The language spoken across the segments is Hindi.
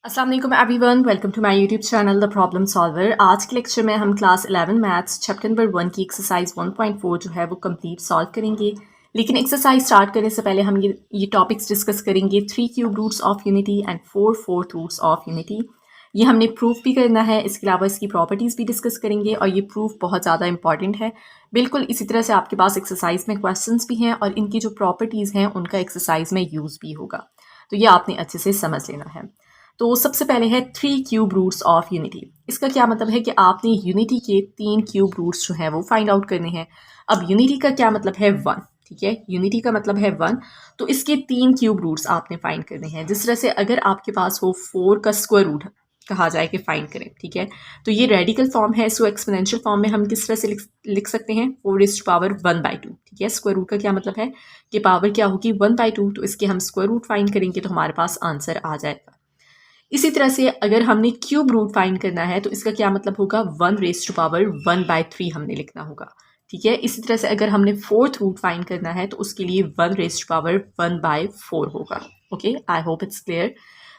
अस्सलाम वालेकुम everyone, welcome to my YouTube channel the problem solver. आज के लेक्चर में हम क्लास 11 मैथ्स चैप्टर नंबर 1 की एक्सरसाइज 1.4 जो है वो कंप्लीट सॉल्व करेंगे। लेकिन एक्सरसाइज स्टार्ट करने से पहले हम ये टॉपिक्स डिस्कस करेंगे 3 cube roots of unity and 4 fourth roots of unity. ये हमने प्रूफ भी करना है, इसके अलावा इसकी प्रॉपर्टीज़ भी डिस्कस करेंगे और ये प्रूफ बहुत ज़्यादा इंपॉर्टेंट है। बिल्कुल इसी तरह से आपके पास एक्सरसाइज में क्वेश्चंस भी हैं और इनकी जो प्रॉपर्टीज़ हैं उनका एक्सरसाइज में यूज़ भी होगा, तो ये आपने अच्छे से समझ लेना है। तो सबसे पहले है 3 क्यूब रूट्स ऑफ यूनिटी। इसका क्या मतलब है कि आपने यूनिटी के 3 क्यूब रूट्स जो हैं वो फाइंड आउट करने हैं। अब यूनिटी का क्या मतलब है 1, ठीक है, यूनिटी का मतलब है 1, तो इसके 3 क्यूब रूट्स आपने फाइंड करने हैं। जिस तरह से अगर आपके पास हो 4 का स्क्वायर रूट कहा जाए कि फाइंड करें, ठीक है, तो ये रेडिकल फॉर्म है। सो एक्सपोनेंशियल फॉर्म में हम किस तरह से लिख सकते हैं 4⁻1/2, ठीक है। स्क्वायर रूट का क्या मतलब है कि पावर क्या होगी 1/2, तो इसके हम स्क्वायर रूट फाइंड करेंगे तो हमारे पास आंसर आ जाएगा। इसी तरह से अगर हमने क्यूब रूट फाइंड करना है तो इसका क्या मतलब होगा 1⁻1/3 हमने लिखना होगा, ठीक है। इसी तरह से अगर हमने फोर्थ रूट फाइंड करना है तो उसके लिए 1⁻1/4 होगा। Okay, I hope it's clear.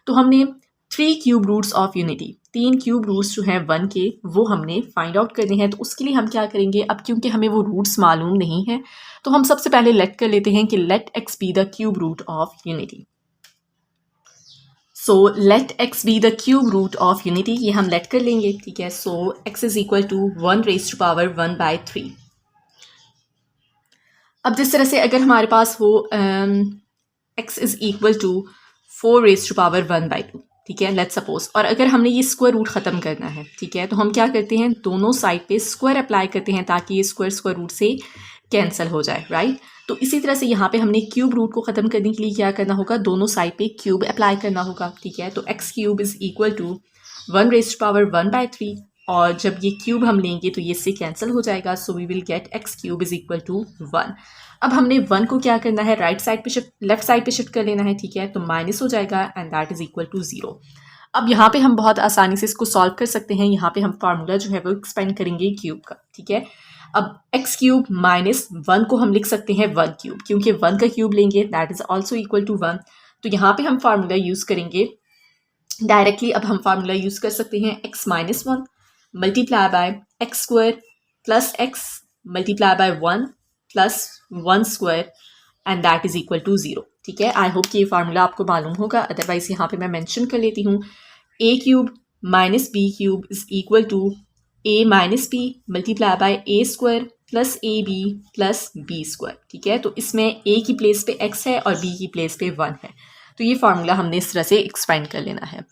तो हमने 3 cube roots of unity, 3 cube roots जो हैं 1 के, वो हमने फाइंड आउट करने हैं। तो उसके लिए हम क्या करेंगे, अब क्योंकि हमें वो रूट्स मालूम नहीं है तो हम सबसे पहले लेट कर लेते हैं कि let X be the cube root of unity. So let X be the cube root of unity, ये हम लेट कर लेंगे, ठीक है। So X is equal to 1⁻1/3। अब जिस तरह से अगर हमारे पास हो एक्स इज इक्वल टू 4⁻1/2, ठीक है, लेट्स सपोज। और अगर हमने ये स्क्वायर रूट ख़त्म करना है, ठीक है, तो हम क्या करते हैं, दोनों साइड पे स्क्वायर अप्लाई करते हैं ताकि ये स्क्वायर स्क्वायर रूट से कैंसिल हो जाए, राइट। तो इसी तरह से यहाँ पे हमने क्यूब रूट को ख़त्म करने के लिए क्या करना होगा, दोनों साइड पे क्यूब अप्लाई करना होगा, ठीक है। तो X cube is equal to 1⁻1/3, और जब ये क्यूब हम लेंगे तो ये इससे कैंसिल हो जाएगा। So we will get X cube is equal to 1। अब हमने 1 को क्या करना है, राइट साइड पे शिफ्ट, लेफ्ट साइड पे शिफ्ट कर लेना है, ठीक है। तो माइनस हो जाएगा and that is equal to 0। अब यहाँ पे हम बहुत आसानी से इसको सॉल्व कर सकते हैं। यहाँ पे हम फार्मूला जो है वो एक्सपेंड करेंगे क्यूब का, ठीक है। अब एक्स क्यूब माइनस 1 को हम लिख सकते हैं 1 क्यूब, क्योंकि 1 का क्यूब लेंगे that is also equal to 1। तो यहाँ पे हम फार्मूला यूज़ करेंगे डायरेक्टली। अब हम फार्मूला यूज़ कर सकते हैं x-1 multiply by X square plus X multiply by 1 plus 1 square and that is equal to 0, ठीक है। आई होप कि ये फार्मूला आपको मालूम होगा, अदरवाइज यहाँ पे मैं मेंशन कर लेती हूँ। a cube minus B cube is equal to a minus B multiply by a square plus A B plus B square, ठीक है। तो इसमें a की प्लेस पे x है और b की प्लेस पे 1 है, तो ये फार्मूला हमने इस तरह से एक्सपेंड कर लेना है।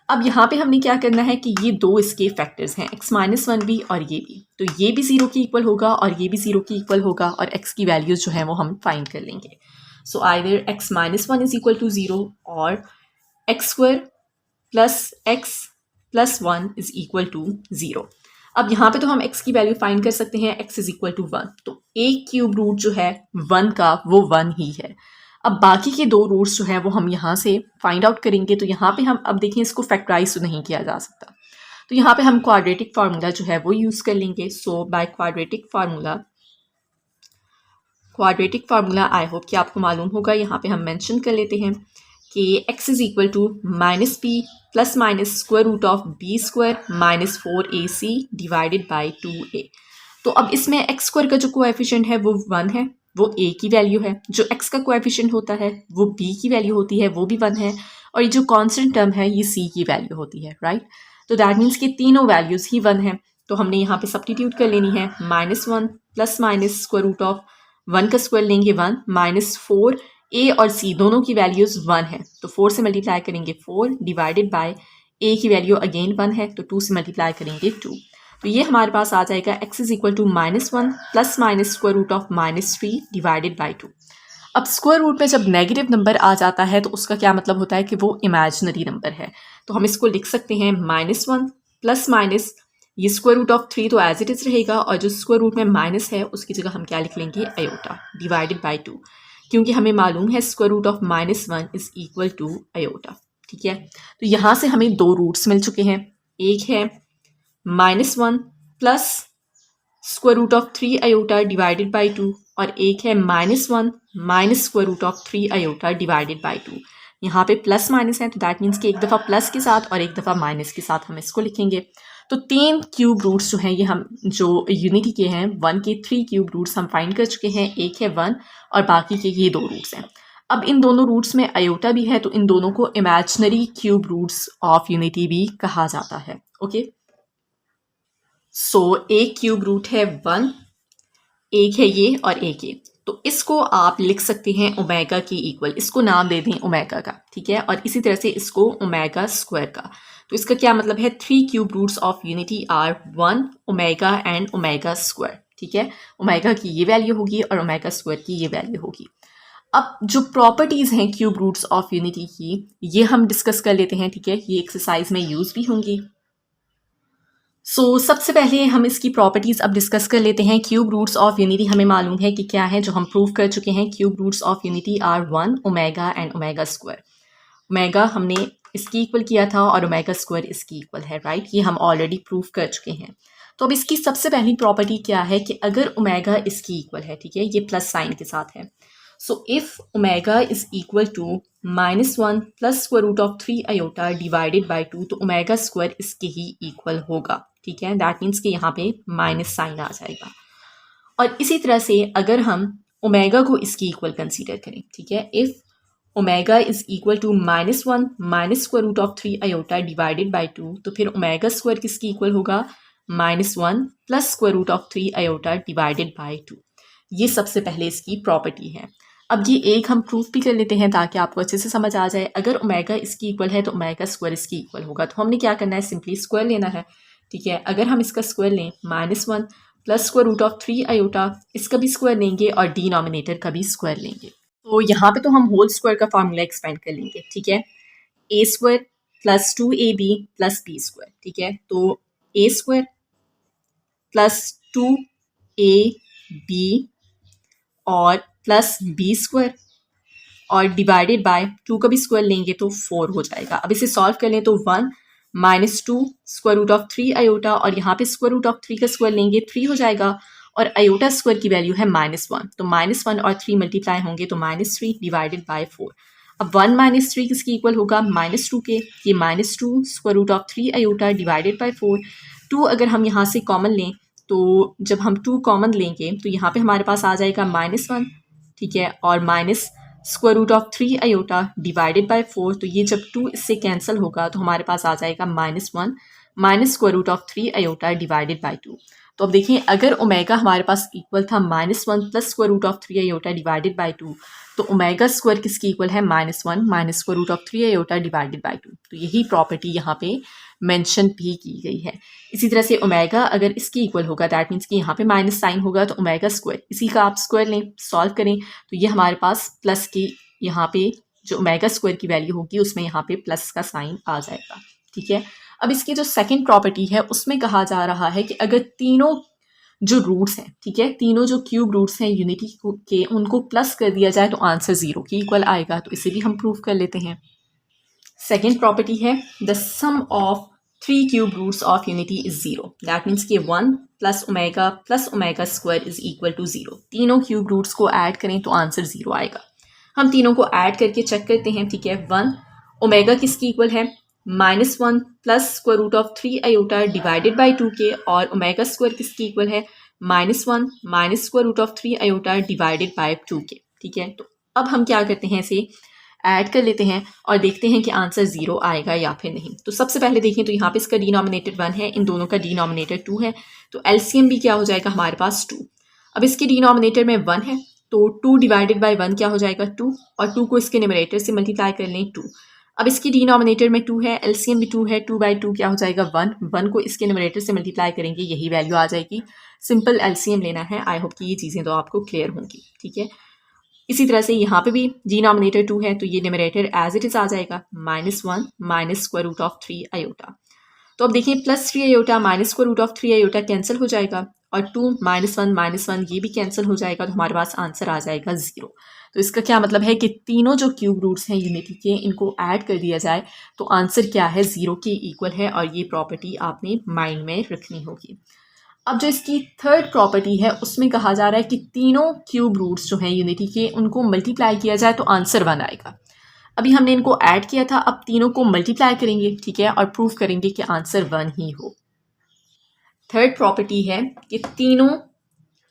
अब यहाँ पे हमने क्या करना है कि ये दो इसके फैक्टर्स हैं x-1 भी और ये भी, तो ये भी 0 की इक्वल होगा और ये भी 0 की इक्वल होगा और x की वैल्यूज जो है वो हम फाइंड कर लेंगे। So either x-1 is equal to 0 और x² plus x plus 1 is equal to 0। अब यहाँ पे तो हम x की वैल्यू फाइंड कर सकते हैं, x इज इक्वल टू 1, तो एक क्यूब रूट जो है 1 का वो 1 ही है। अब बाकी के दो रूट्स जो हैं वो हम यहाँ से फाइंड आउट करेंगे। तो यहाँ पे हम अब देखें, इसको फैक्टराइज तो नहीं किया जा सकता, तो यहाँ पे हम क्वाड्रेटिक फार्मूला जो है वो यूज़ कर लेंगे। So by quadratic formula I hope कि आपको मालूम होगा। यहाँ पे हम मेंशन कर लेते हैं कि x is equal to minus B plus minus square root of B square minus 4ac divided by 2a। तो अब इसमें x स्क्वायर का जो कोएफिशिएंट है वो 1 है, वो a की वैल्यू है। जो x का कोएफिशिएंट होता है वो b की वैल्यू होती है, वो भी 1 है। और ये जो कांस्टेंट टर्म है ये c की वैल्यू होती है, राइट। तो दैट मीन्स कि तीनों वैल्यूज़ ही 1 है। तो हमने यहाँ पे सब्स्टिट्यूट कर लेनी है, -1 plus minus square root of 1 का स्क्वायर लेंगे 1 माइनस 4 a और c दोनों की वैल्यूज़ 1 है, तो 4 से मल्टीप्लाई करेंगे 4 डिवाइडेड बाय a की वैल्यू अगेन 1 है, तो 2 से मल्टीप्लाई करेंगे 2। तो ये हमारे पास आ जाएगा x is equal to -1 plus minus square root of -3 divided by 2। अब स्क्वायर रूट में जब नेगेटिव नंबर आ जाता है तो उसका क्या मतलब होता है कि वो इमेजिनरी नंबर है। तो हम इसको लिख सकते हैं -1 प्लस माइनस ये स्क्वायर रूट ऑफ 3 तो एज इट इज रहेगा, और जो स्क्वायर रूट में माइनस है उसकी जगह हम क्या लिख लेंगे अयोटा डिवाइडेड बाई 2, क्योंकि हमें मालूम है square root of -1 is equal to iota, ठीक है। तो यहाँ से हमें दो रूट्स मिल चुके हैं, एक है -1 plus square root of 3 iota divided by 2 और एक है -1 minus square root of 3 iota divided by 2। यहाँ पे प्लस माइनस है तो दैट मीन्स कि एक दफ़ा प्लस के साथ और एक दफ़ा माइनस के साथ हम इसको लिखेंगे। तो 3 क्यूब रूट्स जो हैं ये हम जो यूनिटी के हैं 1 के 3 क्यूब रूट्स हम फाइंड कर चुके हैं। एक है 1 और बाकी के ये 2 रूट्स हैं। अब इन दोनों रूट्स में आयोटा भी है तो इन दोनों को imaginary cube roots of unity भी कहा जाता है। ओके, सो एक क्यूब रूट है 1, एक है ये और एक ये, तो इसको आप लिख सकते हैं ओमेगा के इक्वल, इसको नाम दे दें ओमेगा का, ठीक है। और इसी तरह से इसको ओमेगा स्क्वायर का। तो इसका क्या मतलब है, 3 cube roots of unity are 1 omega and omega square, ठीक है। ओमेगा की ये वैल्यू होगी और ओमेगा स्क्वायर की ये वैल्यू होगी। अब जो प्रॉपर्टीज़ हैं क्यूब रूट्स ऑफ यूनिटी की ये हम डिस्कस कर लेते हैं, ठीक है। ये एक्सरसाइज में यूज़ भी होंगी। सबसे पहले हम इसकी प्रॉपर्टीज़ अब डिस्कस कर लेते हैं। क्यूब रूट्स ऑफ यूनिटी हमें मालूम है कि क्या है, जो हम प्रूव कर चुके हैं। Cube roots of unity are 1 omega and omega square. Omega हमने इसकी इक्वल किया था और ओमेगा स्क्वायर इसकी इक्वल है, राइट। ये हम ऑलरेडी प्रूव कर चुके हैं। तो अब इसकी सबसे पहली प्रॉपर्टी क्या है कि अगर ओमेगा इसकी इक्वल है, ठीक है, ये प्लस साइन के साथ है। So if omega is equal to -1 plus square root of 3 iota divided by 2, तो ओमेगा स्क्वायर इसके ही इक्वल होगा, ठीक है। दैट मीन्स कि यहाँ पे माइनस साइन आ जाएगा। और इसी तरह से अगर हम ओमेगा को इसकी इक्वल कंसीडर करें, ठीक है, if omega is equal to -1 minus square root of 3 iota divided by 2, तो फिर ओमेगा स्क्वायर किसकी इक्वल होगा, -1 plus square root of 3 iota divided by 2। ये सबसे पहले इसकी प्रॉपर्टी है। अब ये एक हम प्रूफ भी कर लेते हैं ताकि आपको अच्छे से समझ आ जाए। अगर ओमेगा इसकी इक्वल है तो ओमेगा स्क्वायर इसकी इक्वल होगा। तो हमने क्या करना है, सिंपली स्क्वायर लेना है, ठीक है। अगर हम इसका स्क्वायर लें -1 plus square root of 3 iota, इसका भी स्क्वायर लेंगे और डिनोमिनेटर का भी स्क्वायर लेंगे। तो यहाँ पे तो हम होल स्क्वायर का फार्मूला एक्सपेंड कर लेंगे, ठीक है। A square plus 2ab plus B square, ठीक है। तो ए स्क्वायर प्लस 2ab और प्लस बी स्क्वायर और डिवाइडेड बाय 2 का भी स्क्वायर लेंगे तो 4 हो जाएगा। अब इसे सॉल्व कर लें तो 1 -2 स्क्वायर रूट ऑफ 3 आयोटा और यहाँ पे स्क्वायर रूट ऑफ 3 का स्क्वायर लेंगे 3 हो जाएगा। और आयोटा स्क्वायर की वैल्यू है -1, तो -1 और 3 मल्टीप्लाई होंगे तो -3 डिवाइडेड बाय 4। अब 1 -3 किसकी इक्वल होगा, -2 के। ये -2 square root of 3 iota divided by 4। 2 अगर हम यहाँ से कॉमन लें तो जब हम 2 कॉमन लेंगे तो यहाँ पे हमारे पास आ जाएगा -1, ठीक है, और minus square root of 3 iota divided by 4। तो ये जब 2 इससे कैंसिल होगा तो हमारे पास आ जाएगा -1 minus square root of 3 iota divided by 2। तो अब देखिए, अगर ओमेगा हमारे पास इक्वल था -1 plus square root of 3 iota divided by 2, तो ओमेगा स्क्वायर किसकी इक्वल है, -1 minus square root of 3 iota divided by 2। तो यही प्रॉपर्टी यहाँ पे मेंशन भी की गई है। इसी तरह से ओमेगा अगर इसकी इक्वल होगा दैट मीन्स कि यहाँ पे माइनस साइन होगा, तो ओमेगा स्क्वायर इसी का आप स्क्वायर लें, सॉल्व करें तो ये हमारे पास प्लस की, यहाँ पे जो ओमेगा स्क्वायर की वैल्यू होगी उसमें यहाँ पे प्लस का साइन आ जाएगा, ठीक है। अब इसकी जो सेकंड प्रॉपर्टी है उसमें कहा जा रहा है कि अगर तीनों जो रूट्स हैं, ठीक है, तीनों जो क्यूब रूट्स हैं यूनिटी के, उनको प्लस कर दिया जाए तो आंसर 0 के इक्वल आएगा। तो इसे भी हम प्रूव कर लेते हैं। सेकेंड प्रॉपर्टी है the sum of 3 cube roots of unity is 0। That means कि 1 plus omega square is equal to 0। तीनों क्यूब रूट्स को ऐड करें तो आंसर 0 आएगा। हम तीनों को ऐड करके चेक करते हैं, ठीक है। 1 ओमेगा किसकी इक्वल है, -1 plus square root of 3 iota divided by 2 के, और ओमेगा स्क्वायर किसकी इक्वल है, -1 minus square root of 3 iota divided by 2 के, ठीक है। तो अब हम क्या करते हैं, इसे ऐड कर लेते हैं और देखते हैं कि आंसर 0 आएगा या फिर नहीं। तो सबसे पहले देखें तो यहाँ पे इसका डिनोमिनेटर 1 है, इन दोनों का डिनोमिनेटर 2 है, तो एलसीएम भी क्या हो जाएगा हमारे पास 2। अब इसके डिनोमिनेटर में 1 है तो 2 डिवाइडेड बाई 1 क्या हो जाएगा 2, और 2 को इसके न्यूमरेटर से मल्टीप्लाई कर लें 2। अब इसकी डिनोमिनेटर में 2 है, एलसीएम भी 2 है, 2 बाई 2 क्या हो जाएगा 1। 1 को इसके न्यूमरेटर से मल्टीप्लाई करेंगे, यही वैल्यू आ जाएगी। सिंपल एलसीएम लेना है। आई होप कि ये चीज़ें तो आपको क्लियर होंगी, ठीक है। इसी तरह से यहाँ पे भी डिनोमिनेटर 2 है तो ये न्यूमरेटर एज इट इज आ जाएगा, -1 minus square root of 3 iota. तो अब देखिए plus 3 iota minus square root of 3 iota cancel हो जाएगा, और 2 -1 ये भी कैंसिल हो जाएगा, तो हमारे पास आंसर आ जाएगा 0। तो इसका क्या मतलब है कि तीनों जो क्यूब रूट्स हैं यूनिटी के, इनको ऐड कर दिया जाए तो आंसर क्या है, 0 के इक्वल है। और ये प्रॉपर्टी आपने माइंड में रखनी होगी। अब जो इसकी थर्ड प्रॉपर्टी है उसमें कहा जा रहा है कि तीनों क्यूब रूट्स जो हैं यूनिटी के, उनको मल्टीप्लाई किया जाए तो आंसर 1 आएगा। अभी हमने इनको ऐड किया था, अब तीनों को मल्टीप्लाई करेंगे, ठीक है, और प्रूव करेंगे कि आंसर 1 ही हो। थर्ड प्रॉपर्टी है कि तीनों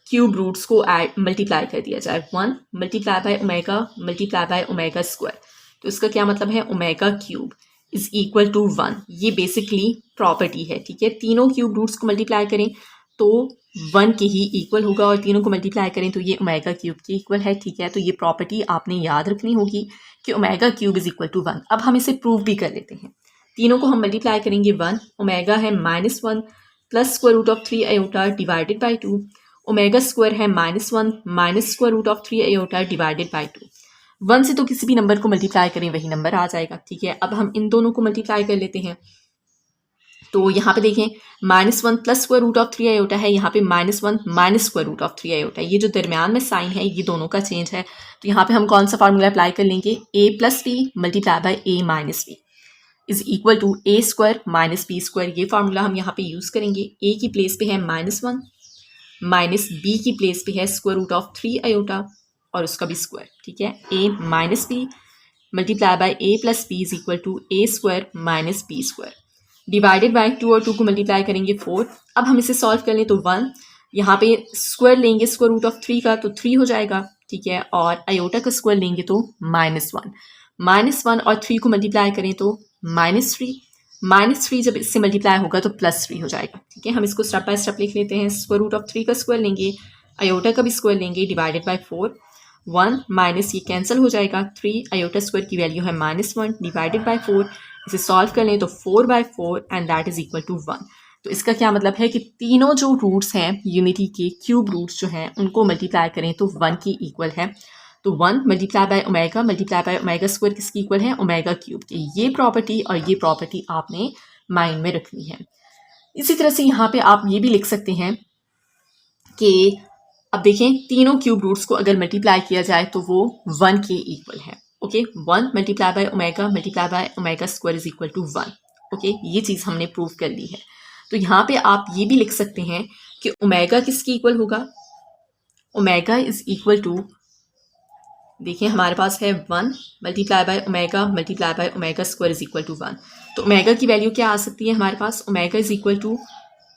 क्यूब रूट्स को मल्टीप्लाई कर दिया जाए। 1 मल्टीप्लाई बाय ओमेगा स्क्वायर, तो इसका क्या मतलब है, omega cube is equal to 1। ये बेसिकली प्रॉपर्टी है, ठीक है। तीनों क्यूब रूट्स को मल्टीप्लाई करें तो 1 के ही इक्वल होगा, और तीनों को मल्टीप्लाई करें तो ये ओमेगा क्यूब के इक्वल है, ठीक है। तो ये प्रॉपर्टी आपने याद रखनी होगी कि omega cube is equal to 1। अब हम इसे प्रूव भी कर लेते हैं। तीनों को हम मल्टीप्लाई करेंगे 1, ओमेगा है -1 plus square root of 3 iota divided by 2, omega square है -1 minus square root of 3 iota divided by 2। 1 से तो किसी भी नंबर को मल्टीप्लाई करें वही नंबर आ जाएगा, ठीक है। अब हम इन दोनों को मल्टीप्लाई कर लेते हैं, तो यहाँ पे देखें -1 plus square root of 3 iota है, यहाँ पे -1 minus square root of 3 iota. ये जो दरमियान में साइन है ये दोनों का चेंज है, तो यहाँ पे हम कौन सा फार्मूला अप्लाई कर लेंगे, a plus B multiply by a minus B is equal to a square minus B square. ये फार्मूला हम यहाँ पे यूज़ करेंगे। a की प्लेस पे है -1 माइनस बी की प्लेस पे है स्क्वायर रूट ऑफ 3 आयोटा और उसका भी स्क्वायर, ठीक है। a minus B multiply by a plus B is equal to a square minus B square divided by 2 और 2 को मल्टीप्लाई करेंगे 4। अब हम इसे सॉल्व कर लें तो 1, यहाँ पे स्क्वायर लेंगे स्क्वायर रूट ऑफ 3 का तो 3 हो जाएगा, ठीक है। और आयोटा का स्क्वायर लेंगे तो -1 और 3 को मल्टीप्लाई करें तो -3 जब इससे मल्टीप्लाई होगा तो +3 हो जाएगा, ठीक है। हम इसको स्टेप बाय स्टेप लिख लेते हैं। स्क्वायर रूट ऑफ 3 का स्क्वायर लेंगे, आयोटा का भी स्क्वायर लेंगे डिवाइडेड बाई 4, 1 माइनस ये कैंसिल हो जाएगा, 3 आयोटा स्क्वायर की वैल्यू है -1 डिवाइडेड बाई 4। इसे सॉल्व कर लें तो 4/4 and that is equal to 1। तो इसका क्या मतलब है कि तीनों जो रूट्स हैं यूनिटी के क्यूब रूट्स जो हैं उनको मल्टीप्लाई करें तो 1 की इक्वल है। तो 1 मल्टीप्लाई बाय ओमेगा स्क्वायर किसकी इक्वल है, ओमेगा क्यूब की। ये प्रॉपर्टी और ये प्रॉपर्टी आपने माइंड में रखनी है। इसी तरह से यहाँ पे आप ये भी लिख सकते हैं कि अब देखें तीनों क्यूब रूट्स को अगर मल्टीप्लाई किया जाए तो वो 1 के इक्वल है। Okay 1 multiply by omega square is equal to 1। Okay ये चीज़ हमने प्रूव कर ली है। तो यहाँ पे आप ये भी लिख सकते हैं कि ओमेगा किसकी इक्वल होगा, ओमेगा इज इक्वल टू, देखिए हमारे पास है 1 multiply by omega square is equal to 1। तो ओमेगा की वैल्यू क्या आ सकती है हमारे पास, omega is equal to,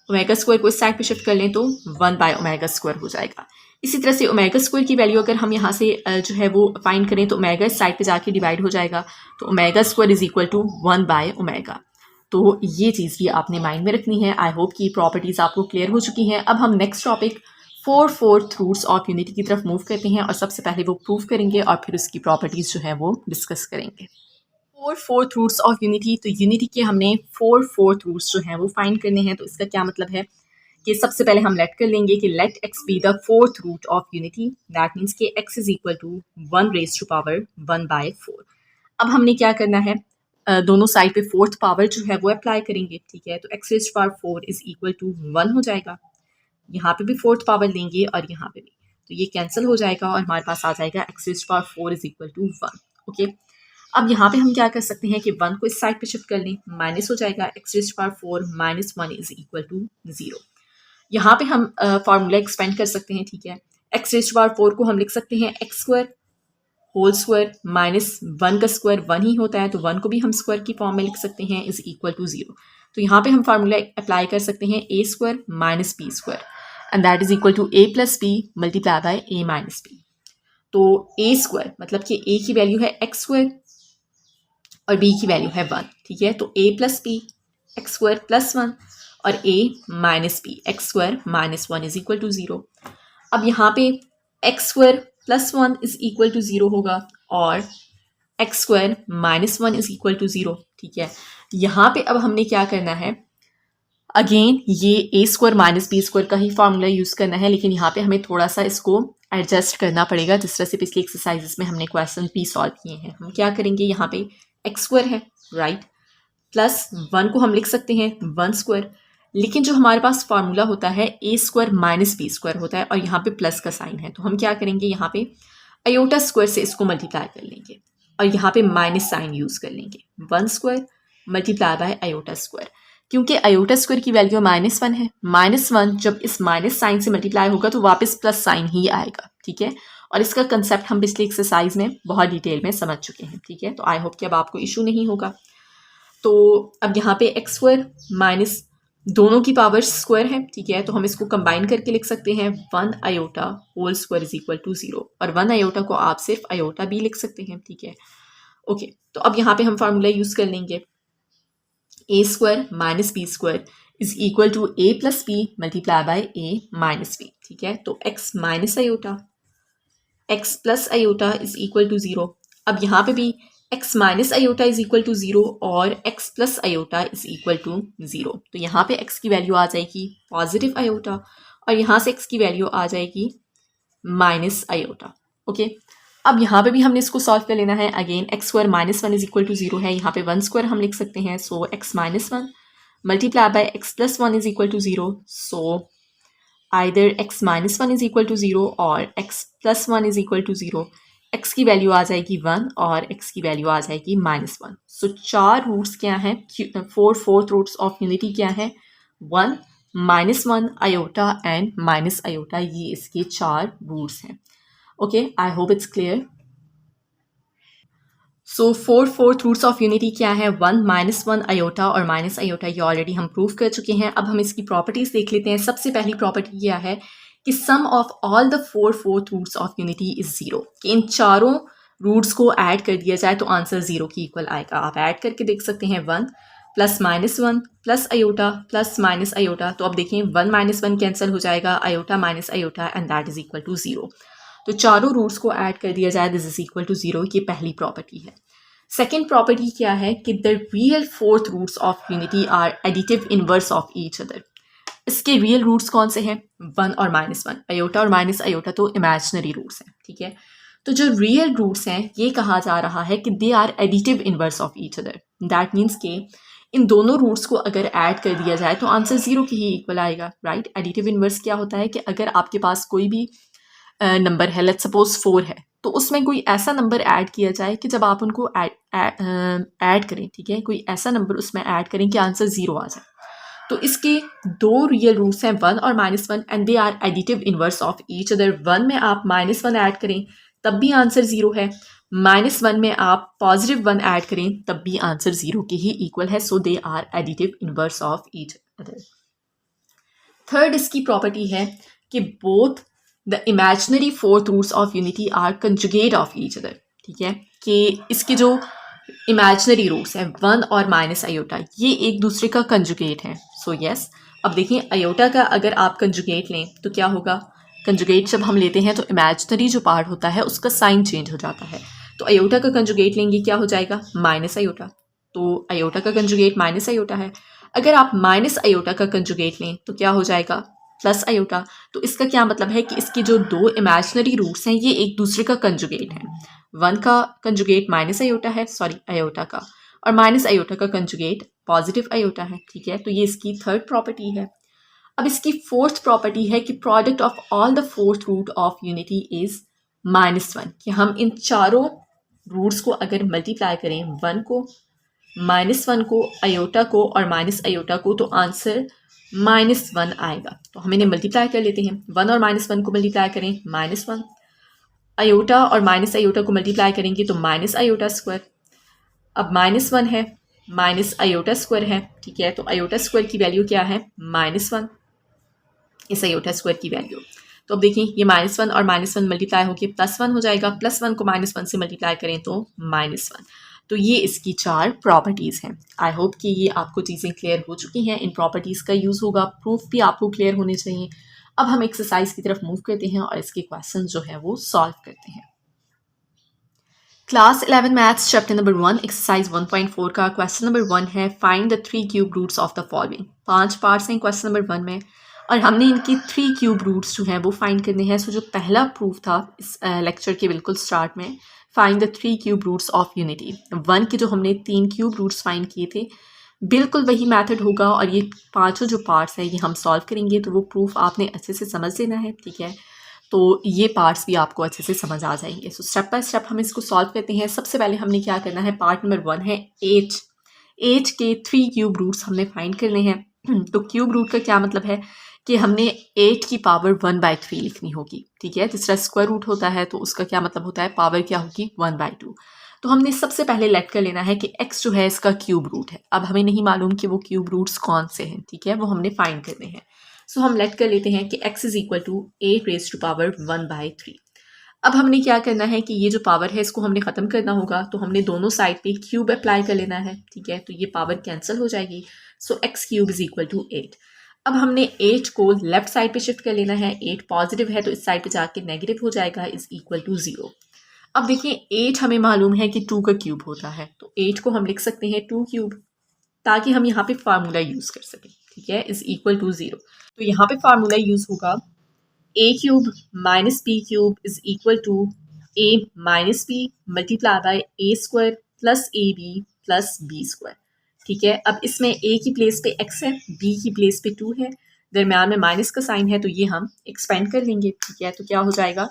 omega square को इस साइड पे शिफ्ट कर लें तो 1 बाय ओमेगा स्क्वायर हो जाएगा। इसी तरह से ओमेगा स्क्वायर की वैल्यू अगर हम यहाँ से जो है वो फाइंड करें तो ओमेगा इस साइड पे जाके डिवाइड हो जाएगा, तो omega square is equal to 1 by omega. तो ये चीज़ भी आपने माइंड में रखनी है। आई होप कि प्रॉपर्टीज़ आपको क्लियर हो चुकी हैं। अब हम next topic 4 roots of unity की तरफ मूव करते हैं और सबसे पहले वो प्रूव करेंगे और फिर उसकी प्रॉपर्टीज़ जो है वो डिस्कस करेंगे। 4 रूट्स ऑफ यूनिटी, तो यूनिटी के हमने 4 रूट्स जो हैं वो फाइंड करने हैं। तो इसका क्या मतलब है कि सबसे पहले हम लेट कर लेंगे कि let x be the 4th root of unity, that means कि x is equal to 1 raise to power 1/4। अब हमने क्या करना है, दोनों साइड पे 4th पावर जो है वो अप्लाई करेंगे, ठीक है। तो x raise to power 4 is equal to 1 हो जाएगा। यहाँ पे भी 4th पावर लेंगे और यहाँ पे भी, तो ये कैंसिल हो जाएगा और हमारे पास आ जाएगा x raise to power 4 is equal to 1। Okay अब यहाँ पे हम क्या कर सकते हैं कि 1 को इस साइड पे शिफ्ट कर लें, माइनस हो जाएगा, x raise to power 4 minus 1 is equal to 0। यहाँ पे हम फार्मूला एक्सपेंड कर सकते हैं, ठीक है। x रेज टू पावर 4 को हम लिख सकते हैं x square whole square minus 1 का स्क्वायर 1 ही होता है, तो 1 को भी हम स्क्वायर की फॉर्म में लिख सकते हैं इज इक्वल टू 0। तो यहाँ पे हम फार्मूला अप्लाई कर सकते हैं a square minus b square and that is equal to a plus B multiply by a minus B. तो a स्क्वायर मतलब कि a की वैल्यू है x स्क्वायर और b की वैल्यू है 1, ठीक है। तो a plus B X square plus 1 और a minus B X square minus 1 is equal to 0। अब यहाँ पे X square plus 1 is equal to 0 होगा और X square minus 1 is equal to 0, ठीक है। यहाँ पे अब हमने क्या करना है, अगेन ये a square minus B square का ही फार्मूला यूज़ करना है, लेकिन यहाँ पे हमें थोड़ा सा इसको एडजस्ट करना पड़ेगा जिस तरह से पिछली एक्सरसाइजेस में हमने क्वेश्चन भी सॉल्व किए हैं। हम क्या करेंगे, यहाँ पे एक्स स्क्वायर है राइट, प्लस 1 को हम लिख सकते हैं 1 स्क्वायर, लेकिन जो हमारे पास फार्मूला होता है a square minus B square होता है और यहाँ पे प्लस का साइन है, तो हम क्या करेंगे, यहाँ पे आयोटा स्क्वायर से इसको मल्टीप्लाई कर लेंगे और यहाँ पे माइनस साइन यूज़ कर लेंगे, 1 square multiply bye iota square. क्योंकि आयोटा स्क्वायर की वैल्यू -1 है, -1 जब इस माइनस साइन से मल्टीप्लाई होगा तो वापस प्लस साइन ही आएगा, ठीक है। और इसका कंसेप्ट हम पिछली एक्सरसाइज में बहुत डिटेल में समझ चुके हैं, ठीक है। तो आई होप कि अब आपको इशू नहीं होगा। तो अब यहाँ पे एक्स स्क्वायर माइनस दोनों की पावर स्क्वायर है, ठीक है, तो हम इसको कंबाइन करके लिख सकते हैं 1 iota whole square is equal to 0, और 1 आयोटा को आप सिर्फ आयोटा भी लिख सकते हैं, ठीक है। ओके, तो अब यहाँ पे हम फार्मूला यूज कर लेंगे A square minus B square is equal to A plus B multiply by A minus B, ठीक है। तो X minus iota X plus iota is equal to 0। अब यहाँ पे भी x minus iota is equal to 0 और x plus iota is equal to 0। तो यहाँ पे x की वैल्यू आ जाएगी पॉजिटिव आयोटा और यहाँ से x की वैल्यू आ जाएगी माइनस आयोटा। ओके, अब यहाँ पे भी हमने इसको सॉल्व कर लेना है। Again X square minus 1 is equal to 0 है, यहाँ पे 1 स्क्वायर हम लिख सकते हैं। So x minus 1 multiply by X plus 1 is equal to 0। So either x minus 1 is equal to 0 और x plus 1 is equal to 0। x की वैल्यू आ जाएगी 1 और x की वैल्यू आ जाएगी -1। सो 4 रूट्स क्या हैं, 4 रूट्स ऑफ यूनिटी क्या है, 1 -1 आयोटा एंड माइनस आयोटा, ये इसके 4 रूट्स हैं। Okay, I hope it's clear. So 4 roots of unity क्या है, 1 -1 आयोटा और माइनस आयोटा, ये ऑलरेडी हम प्रूव कर चुके हैं। अब हम इसकी प्रॉपर्टीज देख लेते हैं। सबसे पहली प्रॉपर्टी क्या है कि sum of all the 4 roots of unity is 0, कि इन चारों रूट्स को ऐड कर दिया जाए तो आंसर 0 की इक्वल आएगा। आप ऐड करके देख सकते हैं 1 plus -1 plus iota plus minus iota. तो अब देखें 1 -1 कैंसिल हो जाएगा, iota minus iota and that is equal to 0। तो चारों रूट्स को ऐड कर दिया जाए, दिस इज इक्वल टू 0, ये पहली प्रॉपर्टी है। सेकेंड प्रॉपर्टी क्या है कि the real 4 roots of unity are additive inverse of each other. इसके रियल रूट्स कौन से हैं, 1 और -1। आयोटा और माइनस आयोटा तो इमेजिनरी रूट्स हैं, ठीक है। तो जो रियल रूट्स हैं ये कहा जा रहा है कि they are additive inverse of each other. That means के इन दोनों रूट्स को अगर ऐड कर दिया जाए तो आंसर 0 की ही इक्वल आएगा, राइट। एडिटिव इनवर्स क्या होता है कि अगर आपके पास कोई भी नंबर है, लेट्स सपोज 4 है, तो उसमें कोई ऐसा नंबर ऐड किया जाए कि जब आप उनको ऐड करें, ठीक है, कोई ऐसा नंबर उसमें ऐड करें कि आंसर 0 आ जाए। तो इसके 2 रियल रूट्स हैं 1 और -1 and they are additive inverse of each other. 1 में आप -1 ऐड करें तब भी आंसर 0 है, -1 में आप पॉजिटिव 1 ऐड करें तब भी आंसर 0 के ही इक्वल है। So they are additive inverse of each other. Third इसकी प्रॉपर्टी है कि both the imaginary 4 roots of unity are conjugate of each other, ठीक है, कि इसके जो इमेजिनरी रूट्स हैं 1 और माइनस आयोटा, ये एक दूसरे का कंजुगेट है। सो यस, अब देखिए आयोटा का अगर आप कंजुगेट लें तो क्या होगा, कंजुगेट जब हम लेते हैं तो इमेजिनरी जो पार्ट होता है उसका साइन चेंज हो जाता है। तो आयोटा का कंजुगेट लेंगे क्या हो जाएगा, माइनस आयोटा। तो आयोटा का कंजुगेट माइनस आयोटा है। अगर आप माइनस आयोटा का कंजुगेट लें तो क्या हो जाएगा, प्लस आयोटा। तो इसका क्या मतलब है कि इसकी जो 2 इमेजिनरी रूट्स हैं ये एक दूसरे का कंजुगेट है। 1 का कंजुगेट माइनस आयोटा है, सॉरी आयोटा का, और माइनस आयोटा का कंजुगेट पॉजिटिव आयोटा है, ठीक है। तो ये इसकी थर्ड प्रॉपर्टी है। अब इसकी फोर्थ प्रॉपर्टी है कि product of all the 4th root of unity is -1, कि हम इन चारों रूट्स को अगर मल्टीप्लाई करें, 1 को, -1 को, आयोटा को और माइनस आयोटा को, तो आंसर -1 आएगा। तो हम इन्हें मल्टीप्लाई कर लेते हैं। 1 और -1 को मल्टीप्लाई करें, -1, आयोटा और माइनस आयोटा को मल्टीप्लाई करेंगे तो माइनस आयोटा स्क्वायर। अब -1 है, माइनस आयोटा स्क्वायर है, ठीक है। तो आयोटा स्क्वायर की वैल्यू क्या है, -1, इस आयोटा स्क्वायर की वैल्यू। तो अब देखिए ये -1 और -1 मल्टीप्लाई होकर +1 हो जाएगा, +1 को -1 से मल्टीप्लाई करें तो -1। तो ये इसकी 4 प्रॉपर्टीज़ हैं। आई होप कि ये आपको चीज़ें क्लियर हो चुकी हैं। इन प्रॉपर्टीज़ का यूज़ होगा, प्रूफ भी आपको क्लियर होने चाहिए। अब हम एक्सरसाइज की तरफ मूव करते हैं और इसके क्वेश्चन जो है वो सॉल्व करते हैं। Class 11 maths chapter number 1 exercise 1.4 का क्वेश्चन नंबर 1 है, find the 3 cube roots of the following. 5 parts हैं क्वेश्चन नंबर 1 में और हमने इनकी 3 क्यूब रूट्स जो हैं वो फाइंड करने हैं। सो जो पहला प्रूफ था इस लेक्चर के बिल्कुल स्टार्ट में, find the 3 cube roots of unity, 1 के जो हमने 3 क्यूब रूट्स फाइंड किए थे, बिल्कुल वही मेथड होगा और ये पांचों जो पार्ट्स हैं ये हम सॉल्व करेंगे। तो वो प्रूफ आपने अच्छे से समझ लेना है, ठीक है। तो ये पार्ट्स भी आपको अच्छे से समझ आ जाएंगे। सो स्टेप बाय स्टेप हम इसको सॉल्व करते हैं। सबसे पहले हमने क्या करना है, पार्ट नंबर 1 है 8 के 3 क्यूब रूट्स हमने फाइंड करने हैं। तो क्यूब रूट का क्या मतलब है कि हमने 8 की पावर 1/3 लिखनी होगी, ठीक है। जिस तरह स्क्वायर रूट होता है तो उसका क्या मतलब होता है, पावर क्या होगी 1/2। तो हमने सबसे पहले लेट कर लेना है कि x जो है इसका क्यूब रूट है। अब हमें नहीं मालूम कि वो क्यूब रूट्स कौन से हैं, ठीक है, वो हमने फाइंड करने हैं। सो हम लेट कर लेते हैं कि x is equal to 8 raise to power 1/3। अब हमने क्या करना है कि ये जो पावर है इसको हमने ख़त्म करना होगा, तो हमने दोनों साइड पे क्यूब अप्लाई कर लेना है, ठीक है। तो ये पावर कैंसिल हो जाएगी। So x cube is equal to 8। अब हमने 8 को लेफ्ट साइड पे शिफ्ट कर लेना है। 8 पॉजिटिव है तो इस साइड पे जाके नेगेटिव हो जाएगा, इज इक्वल टू 0। अब देखिए 8 हमें मालूम है कि 2 का क्यूब होता है, तो 8 को हम लिख सकते हैं 2 क्यूब, ताकि हम यहाँ पे फार्मूला यूज़ कर सकें, ठीक है, इज इक्वल टू 0। तो यहाँ पे फार्मूला यूज़ होगा a cube minus b cube is equal to a minus b multiply by a square plus ab plus b square, ठीक है। अब इसमें a की प्लेस पे x है, b की प्लेस पे 2 है, दरम्यान में माइनस का साइन है, तो ये हम एक्सपेंड कर लेंगे, ठीक है। तो क्या हो जाएगा,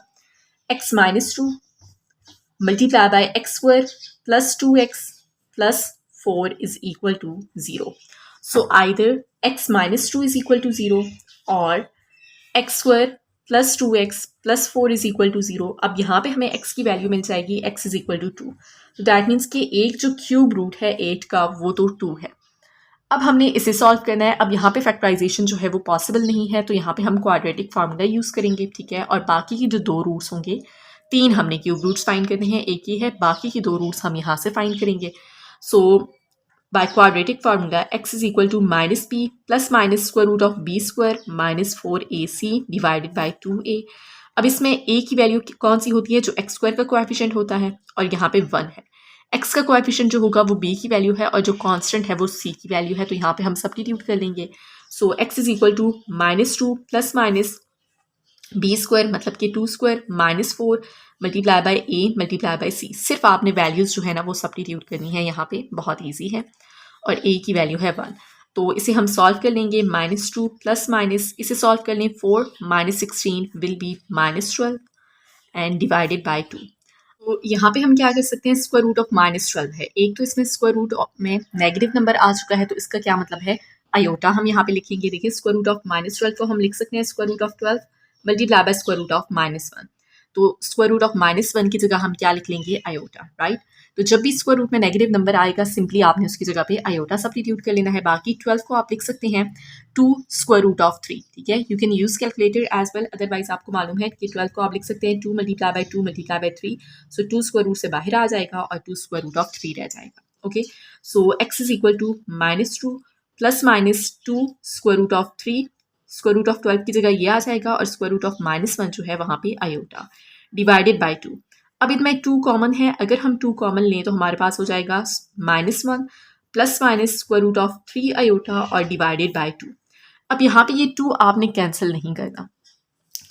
x minus 2 multiply by X square plus 2x plus 4 is equal to 0। So either x minus 2 is equal to 0 और X square plus 2x plus 4 is equal to 0। अब यहाँ पे हमें x की वैल्यू मिल जाएगी, x इज इक्वल टू 2। तो दैट मीन्स कि एक जो क्यूब रूट है 8 का वो तो 2 है। अब हमने इसे सॉल्व करना है। अब यहाँ पे फैक्टराइजेशन जो है वो पॉसिबल नहीं है, तो यहाँ पे हम क्वाड्रेटिक फार्मूला यूज़ करेंगे, ठीक है। और बाकी की जो 2 रूट्स होंगे, 3 हमने क्यूब रूट्स फाइंड करने हैं, एक ही है, बाकी की 2 रूट्स हम यहाँ से फाइंड करेंगे। सो by quadratic formula x is equal to minus b plus minus square root of b square minus 4ac divided by 2a। अब इसमें a की वैल्यू कौन सी होती है, जो x स्क्वायर का कोएफिशिएंट होता है, और यहाँ पे 1 है। x का कोएफिशिएंट जो होगा वो b की वैल्यू है, और जो कांस्टेंट है वो c की वैल्यू है, तो यहाँ पे हम सब्स्टिट्यूट कर लेंगे। So x is equal to -2 plus minus B square मतलब कि 2 square minus 4 multiply by A multiply by C. सिर्फ आपने वैल्यूज़ जो है ना वो सब्स्टिट्यूट करनी है, यहाँ पे बहुत ईजी है। और ए की वैल्यू है 1, तो इसे हम सॉल्व कर लेंगे। -2 प्लस माइनस इसे सॉल्व कर लें, 4 minus 16 will be -12 and divided by 2। तो यहाँ पे हम क्या कर सकते हैं, स्क्वायर रूट ऑफ -12 है। एक तो इसमें स्क्वायर रूट में नेगेटिव नंबर आ चुका है, तो इसका क्या मतलब है, आयोटा हम यहाँ पे लिखेंगे। देखिए स्क्वायर रूट ऑफ -12 को हम लिख सकते हैं square root of 12 multiply by square root of -1। तो स्क्वायर रूट ऑफ -1 की जगह हम क्या लिख लेंगे, आयोटा, राइट। तो जब भी स्क्वायर रूट में नेगेटिव नंबर आएगा, सिंपली आपने उसकी जगह पे आयोटा सब्स्टिट्यूट कर लेना है। बाकी 12 को आप लिख सकते हैं 2 स्क्वायर रूट ऑफ 3, ठीक है। You can use calculator as well, otherwise आपको मालूम है कि 12 को आप लिख सकते हैं 2 multiply by 2 multiply by 3। So 2 square root से बाहर आ जाएगा और 2 स्क्वायर रूट ऑफ 3 रह जाएगा, okay. So x is equal to -2 plus minus 2 square root of 3, square root of 12 की जगह ये आ जाएगा, और स्क्वायर रूट ऑफ -1 जो है वहाँ पे आयोटा डिवाइडेड बाय 2। अब इनमें 2 कॉमन है, अगर हम 2 कॉमन लें तो हमारे पास हो जाएगा -1 plus minus square root of 3 iota और डिवाइडेड बाय 2। अब यहाँ पे ये 2 आपने कैंसिल नहीं करना।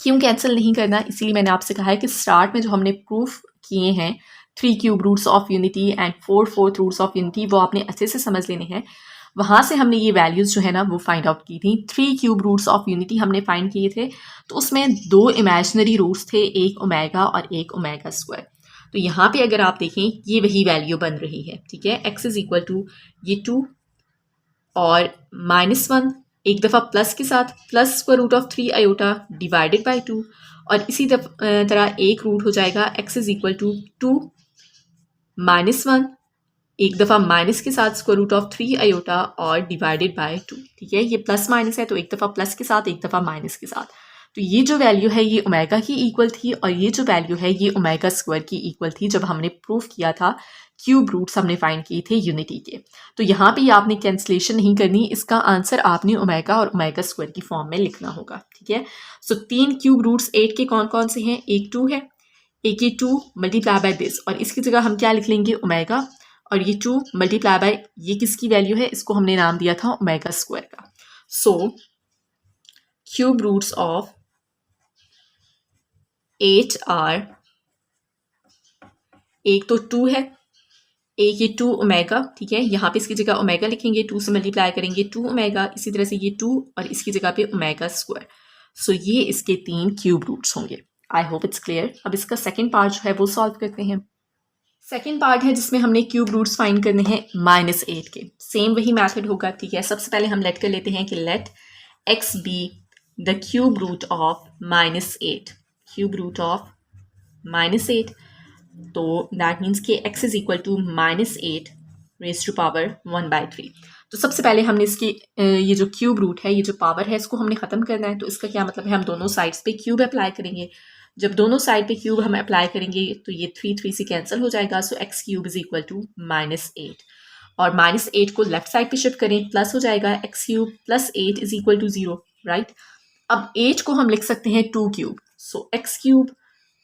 क्यों कैंसिल नहीं करना, इसीलिए मैंने आपसे कहा है कि स्टार्ट में जो हमने प्रूफ किए हैं 3 cube roots of unity and 4 fourth roots of unity, वो आपने अच्छे से समझ लेने हैं। वहाँ से हमने ये वैल्यूज़ जो है ना वो फाइंड आउट की थी। 3 क्यूब रूट्स ऑफ यूनिटी हमने फाइंड किए थे, तो उसमें 2 इमेजिनरी रूट्स थे, एक ओमेगा और एक ओमेगा स्क्वायर। तो यहाँ पे अगर आप देखें ये वही वैल्यू बन रही है, ठीक है। x इज इक्वल टू ये 2 और -1 एक दफ़ा प्लस के साथ plus square root of 3 iota divided by 2, और इसी तरह एक रूट हो जाएगा x इज इक्वल टू 2 -1 एक दफ़ा माइनस के साथ स्क्वायर रूट ऑफ 3 आयोटा और डिवाइडेड बाय 2, ठीक है। ये प्लस माइनस है तो एक दफ़ा प्लस के साथ एक दफ़ा माइनस के साथ। तो ये जो वैल्यू है ये ओमेगा की इक्वल थी, और ये जो वैल्यू है ये ओमेगा स्क्वायर की इक्वल थी जब हमने प्रूफ किया था क्यूब रूट्स हमने फाइंड किए थे यूनिटी के। तो यहाँ पे आपने कैंसिलेशन नहीं करनी, इसका आंसर आपने ओमेगा और ओमेगा स्क्वायर की फॉर्म में लिखना होगा, ठीक है। सो 3 क्यूब रूट्स 8 के कौन कौन से हैं, एक 2 है, एक ये 2 मल्टीप्लाई बाय दिस, और इसकी जगह हम क्या लिख लेंगे, ओमेगा, और ये 2 मल्टीप्लाई बाय ये किसकी वैल्यू है, इसको हमने नाम दिया था ओमेगा स्क्वायर का। So cube roots of 8 are, एक तो 2 है, एक ये 2 ओमेगा, ठीक है। यहाँ पे इसकी जगह ओमेगा लिखेंगे, 2 से मल्टीप्लाई करेंगे 2 ओमेगा, इसी तरह से ये 2 और इसकी जगह पे ओमेगा स्क्वायर। सो ये इसके 3 क्यूब रूट्स होंगे। आई होप इट्स क्लियर। अब इसका सेकेंड पार्ट जो है वो सॉल्व करते हैं। सेकेंड पार्ट है जिसमें हमने क्यूब रूट्स फाइंड करने हैं -8 के। सेम वही मेथड होगा, ठीक है। सबसे पहले हम लेट कर लेते हैं कि let x be the cube root of -8, cube root of -8, तो दैट मीन्स कि x is equal to -8 raise to power 1/3। तो सबसे पहले हमने इसकी ये जो क्यूब रूट है, ये जो पावर है, इसको हमने ख़त्म करना है। तो इसका क्या मतलब है, हम दोनों साइड्स पे क्यूब अप्लाई करेंगे। जब दोनों साइड पे क्यूब हम अप्लाई करेंगे तो ये 3 से कैंसिल हो जाएगा। So x cube is equal to -8, और -8 को लेफ्ट साइड पे शिफ्ट करें, प्लस हो जाएगा x cube plus 8 is equal to 0, right. अब 8 को हम लिख सकते हैं 2 cube, so x cube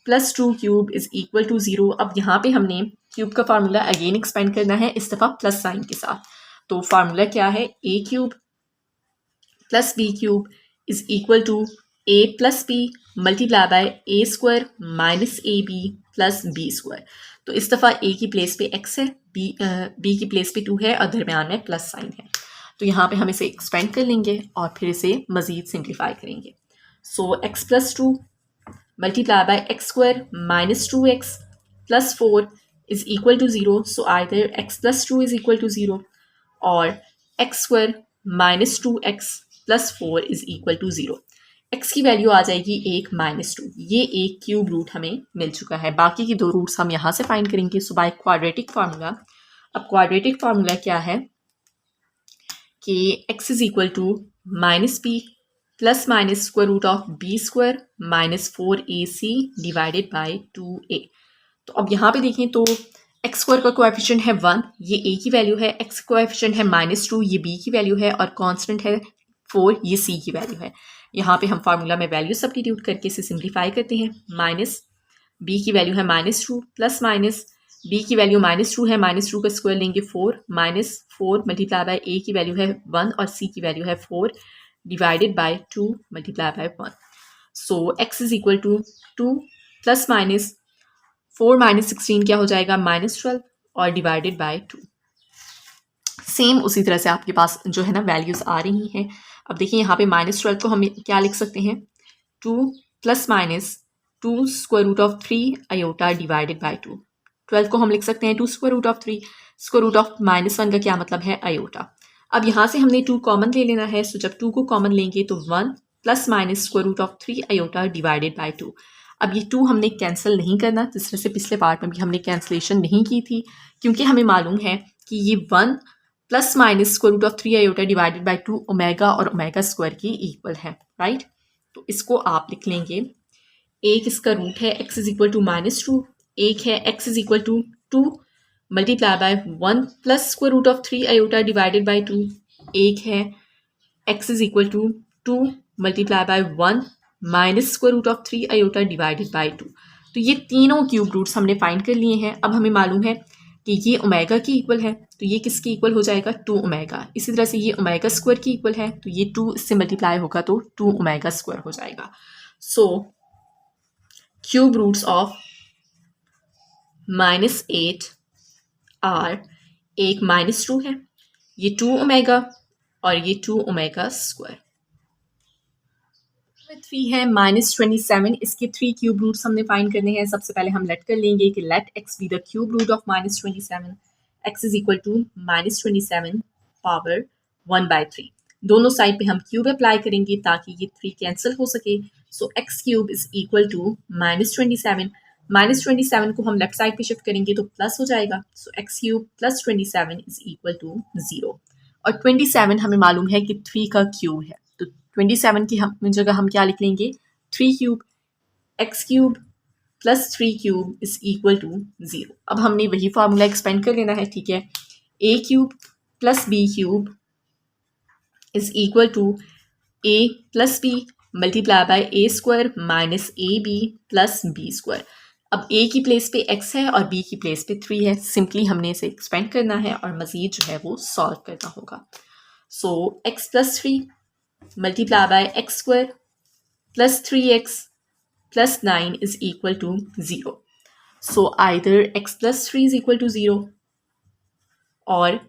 plus 2 cube is equal to 0। अब यहाँ पे हमने क्यूब का फार्मूला अगेन एक्सपेंड करना है, इस दफ़ा प्लस साइन के साथ। तो फार्मूला क्या है, a cube plus b cube is equal to a plus b multiply by a square minus A B plus B square. तो इस दफ़ा a की प्लेस पे x है, b की प्लेस पे 2 है और दरमियान में प्लस साइन है। तो यहाँ पे हम इसे एक्सपेंड कर लेंगे और फिर इसे मज़ीद सिंप्लीफाई करेंगे। सो x plus 2 multiply by x square minus 2x plus 4 is equal to 0. So either x plus 2 is equal to 0 or x square minus 2x plus 4 is equal to 0. x की वैल्यू आ जाएगी 1 -2। ये एक क्यूब रूट हमें मिल चुका है। बाकी की दो रूट्स हम यहाँ से फाइंड करेंगे। सो बाय क्वाड्रेटिक फार्मूला, अब क्वाड्रेटिक फार्मूला क्या है कि x is equal to -b plus minus square root of B square minus 4ac divided by 2a। तो अब यहाँ पे देखें तो एक्स स्क्वायर का कोएफिशिएंट है 1, ये a की वैल्यू है, x कोएफिशिएंट है -2, ये b की वैल्यू है, और कांस्टेंट है 4, ये c की वैल्यू है। यहाँ पे हम फार्मूला में वैल्यू सब्स्टिट्यूट करके इसे सिंप्लीफाई करते हैं। माइनस b की वैल्यू है -2 प्लस माइनस b की वैल्यू -2 है, -2 का स्क्वायर लेंगे 4, -4 मल्टीप्लाई बाय a की वैल्यू है 1 और c की वैल्यू है 4 divided by 2 multiply by 1. So x is equal to 2 plus minus 4 minus 16 क्या हो जाएगा, -12 और divided by 2। सेम उसी तरह से आपके पास जो है ना वैल्यूज़ आ रही हैं। अब देखिए यहाँ पे -12 को हम क्या लिख सकते हैं, 2 plus minus 2 square root of 3 iota divided by 2। 12 को हम लिख सकते हैं 2 square root of 3, square root of -1 का क्या मतलब है, आयोटा। अब यहाँ से हमने 2 कॉमन ले लेना है। सो जब 2 को कॉमन लेंगे तो 1 plus minus square root of 3 iota divided by 2। अब ये 2 हमने कैंसिल नहीं करना, जिस तरह से पिछले पार्ट में भी हमने कैंसिलेशन नहीं की थी, क्योंकि हमें मालूम है कि ये 1 plus minus square root of 3 iota divided by 2 omega और ओमेगा स्क्वायर की इक्वल है, राइट। तो इसको आप लिख लेंगे, एक इसका रूट है x इज इक्वल टू -2, एक है x is equal to 2 multiply by 1 plus square root of 3 iota divided by 2, एक है x is equal to 2 multiply by 1 minus square root of 3 iota divided by 2। तो ये तीनों क्यूब रूट्स हमने फाइंड कर लिए हैं। अब हमें मालूम है कि ये ओमेगा की इक्वल है, तो ये किसकी इक्वल हो जाएगा, 2 ओमेगा। इसी तरह से ये ओमेगा स्क्वायर की इक्वल है, तो ये 2 इससे मल्टीप्लाई होगा तो 2 ओमेगा स्क्वायर हो जाएगा। So cube roots of -8 are, एक -2 है, ये 2 ओमेगा और ये 2 ओमेगा स्क्वायर। 3 है -27, इसके 3 क्यूब रूट्स हमने फाइंड करने हैं। सबसे पहले हम लेट कर लेंगे कि let x be the cube root of -27, x is equal to -27 power 1/3। दोनों साइड पे हम क्यूब अप्लाई करेंगे ताकि ये 3 कैंसिल हो सके। So x cube is equal to -27, -27 को हम लेफ्ट साइड पे शिफ्ट करेंगे तो प्लस हो जाएगा। So x cube plus 27 is equal to 0, और 27 हमें मालूम है कि 3 का क्यूब है, तो 27 की हम जगह हम क्या लिख लेंगे, 3 cube. x cube plus 3 cube is equal to 0। अब हमने वही फार्मूला एक्सपेंड कर लेना है, ठीक है। a cube plus b cube is equal to a plus b multiply by a square minus A B plus B square. अब a की प्लेस पे x है और b की प्लेस पे 3 है। सिंपली हमने इसे एक्सपेंड करना है और मज़ीद जो है वो सॉल्व करना होगा। So x plus 3 multiply by x square plus 3x plus 9 is equal to 0। So either x plus 3 is equal to 0 और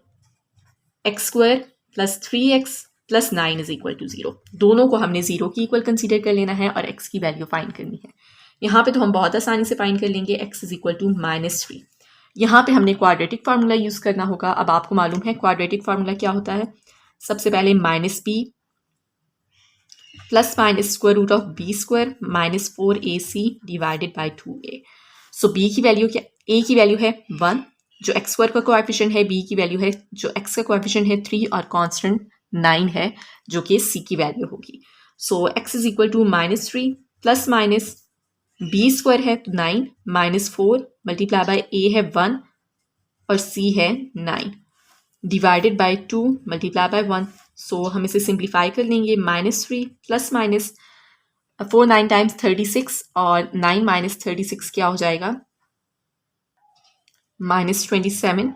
x square plus 3x plus 9 is equal to 0। दोनों को हमने 0 की इक्वल कंसीडर कर लेना है और x की वैल्यू फाइंड करनी है। यहाँ पे तो हम बहुत आसानी से फाइंड कर लेंगे, x इज इक्वल टू -3। यहाँ पे हमने क्वाड्रेटिक फार्मूला यूज़ करना होगा। अब आपको मालूम है क्वाड्रेटिक फार्मूला क्या होता है। सबसे पहले -b plus minus square root of B square minus 4ac divided by 2a। So B की वैल्यू क्या, ए की वैल्यू है 1, जो एक्स स्क्वायर का कोएफिशिएंट है, बी की वैल्यू है, जो एक्स का कोएफिशिएंट है 3 और कांस्टेंट 9 है जो कि सी की वैल्यू होगी। So X is equal to -3 plus minus B square है तो 9 माइनस 4 मल्टीप्लाई बाई ए है 1 और सी है 9 डिवाइडेड बाई 2 मल्टीप्लाई बाई 1। सो हम इसे सिंप्लीफाई कर लेंगे, -3 प्लस माइनस 4 9 टाइम्स 36 और 9 माइनस 36 क्या हो जाएगा -27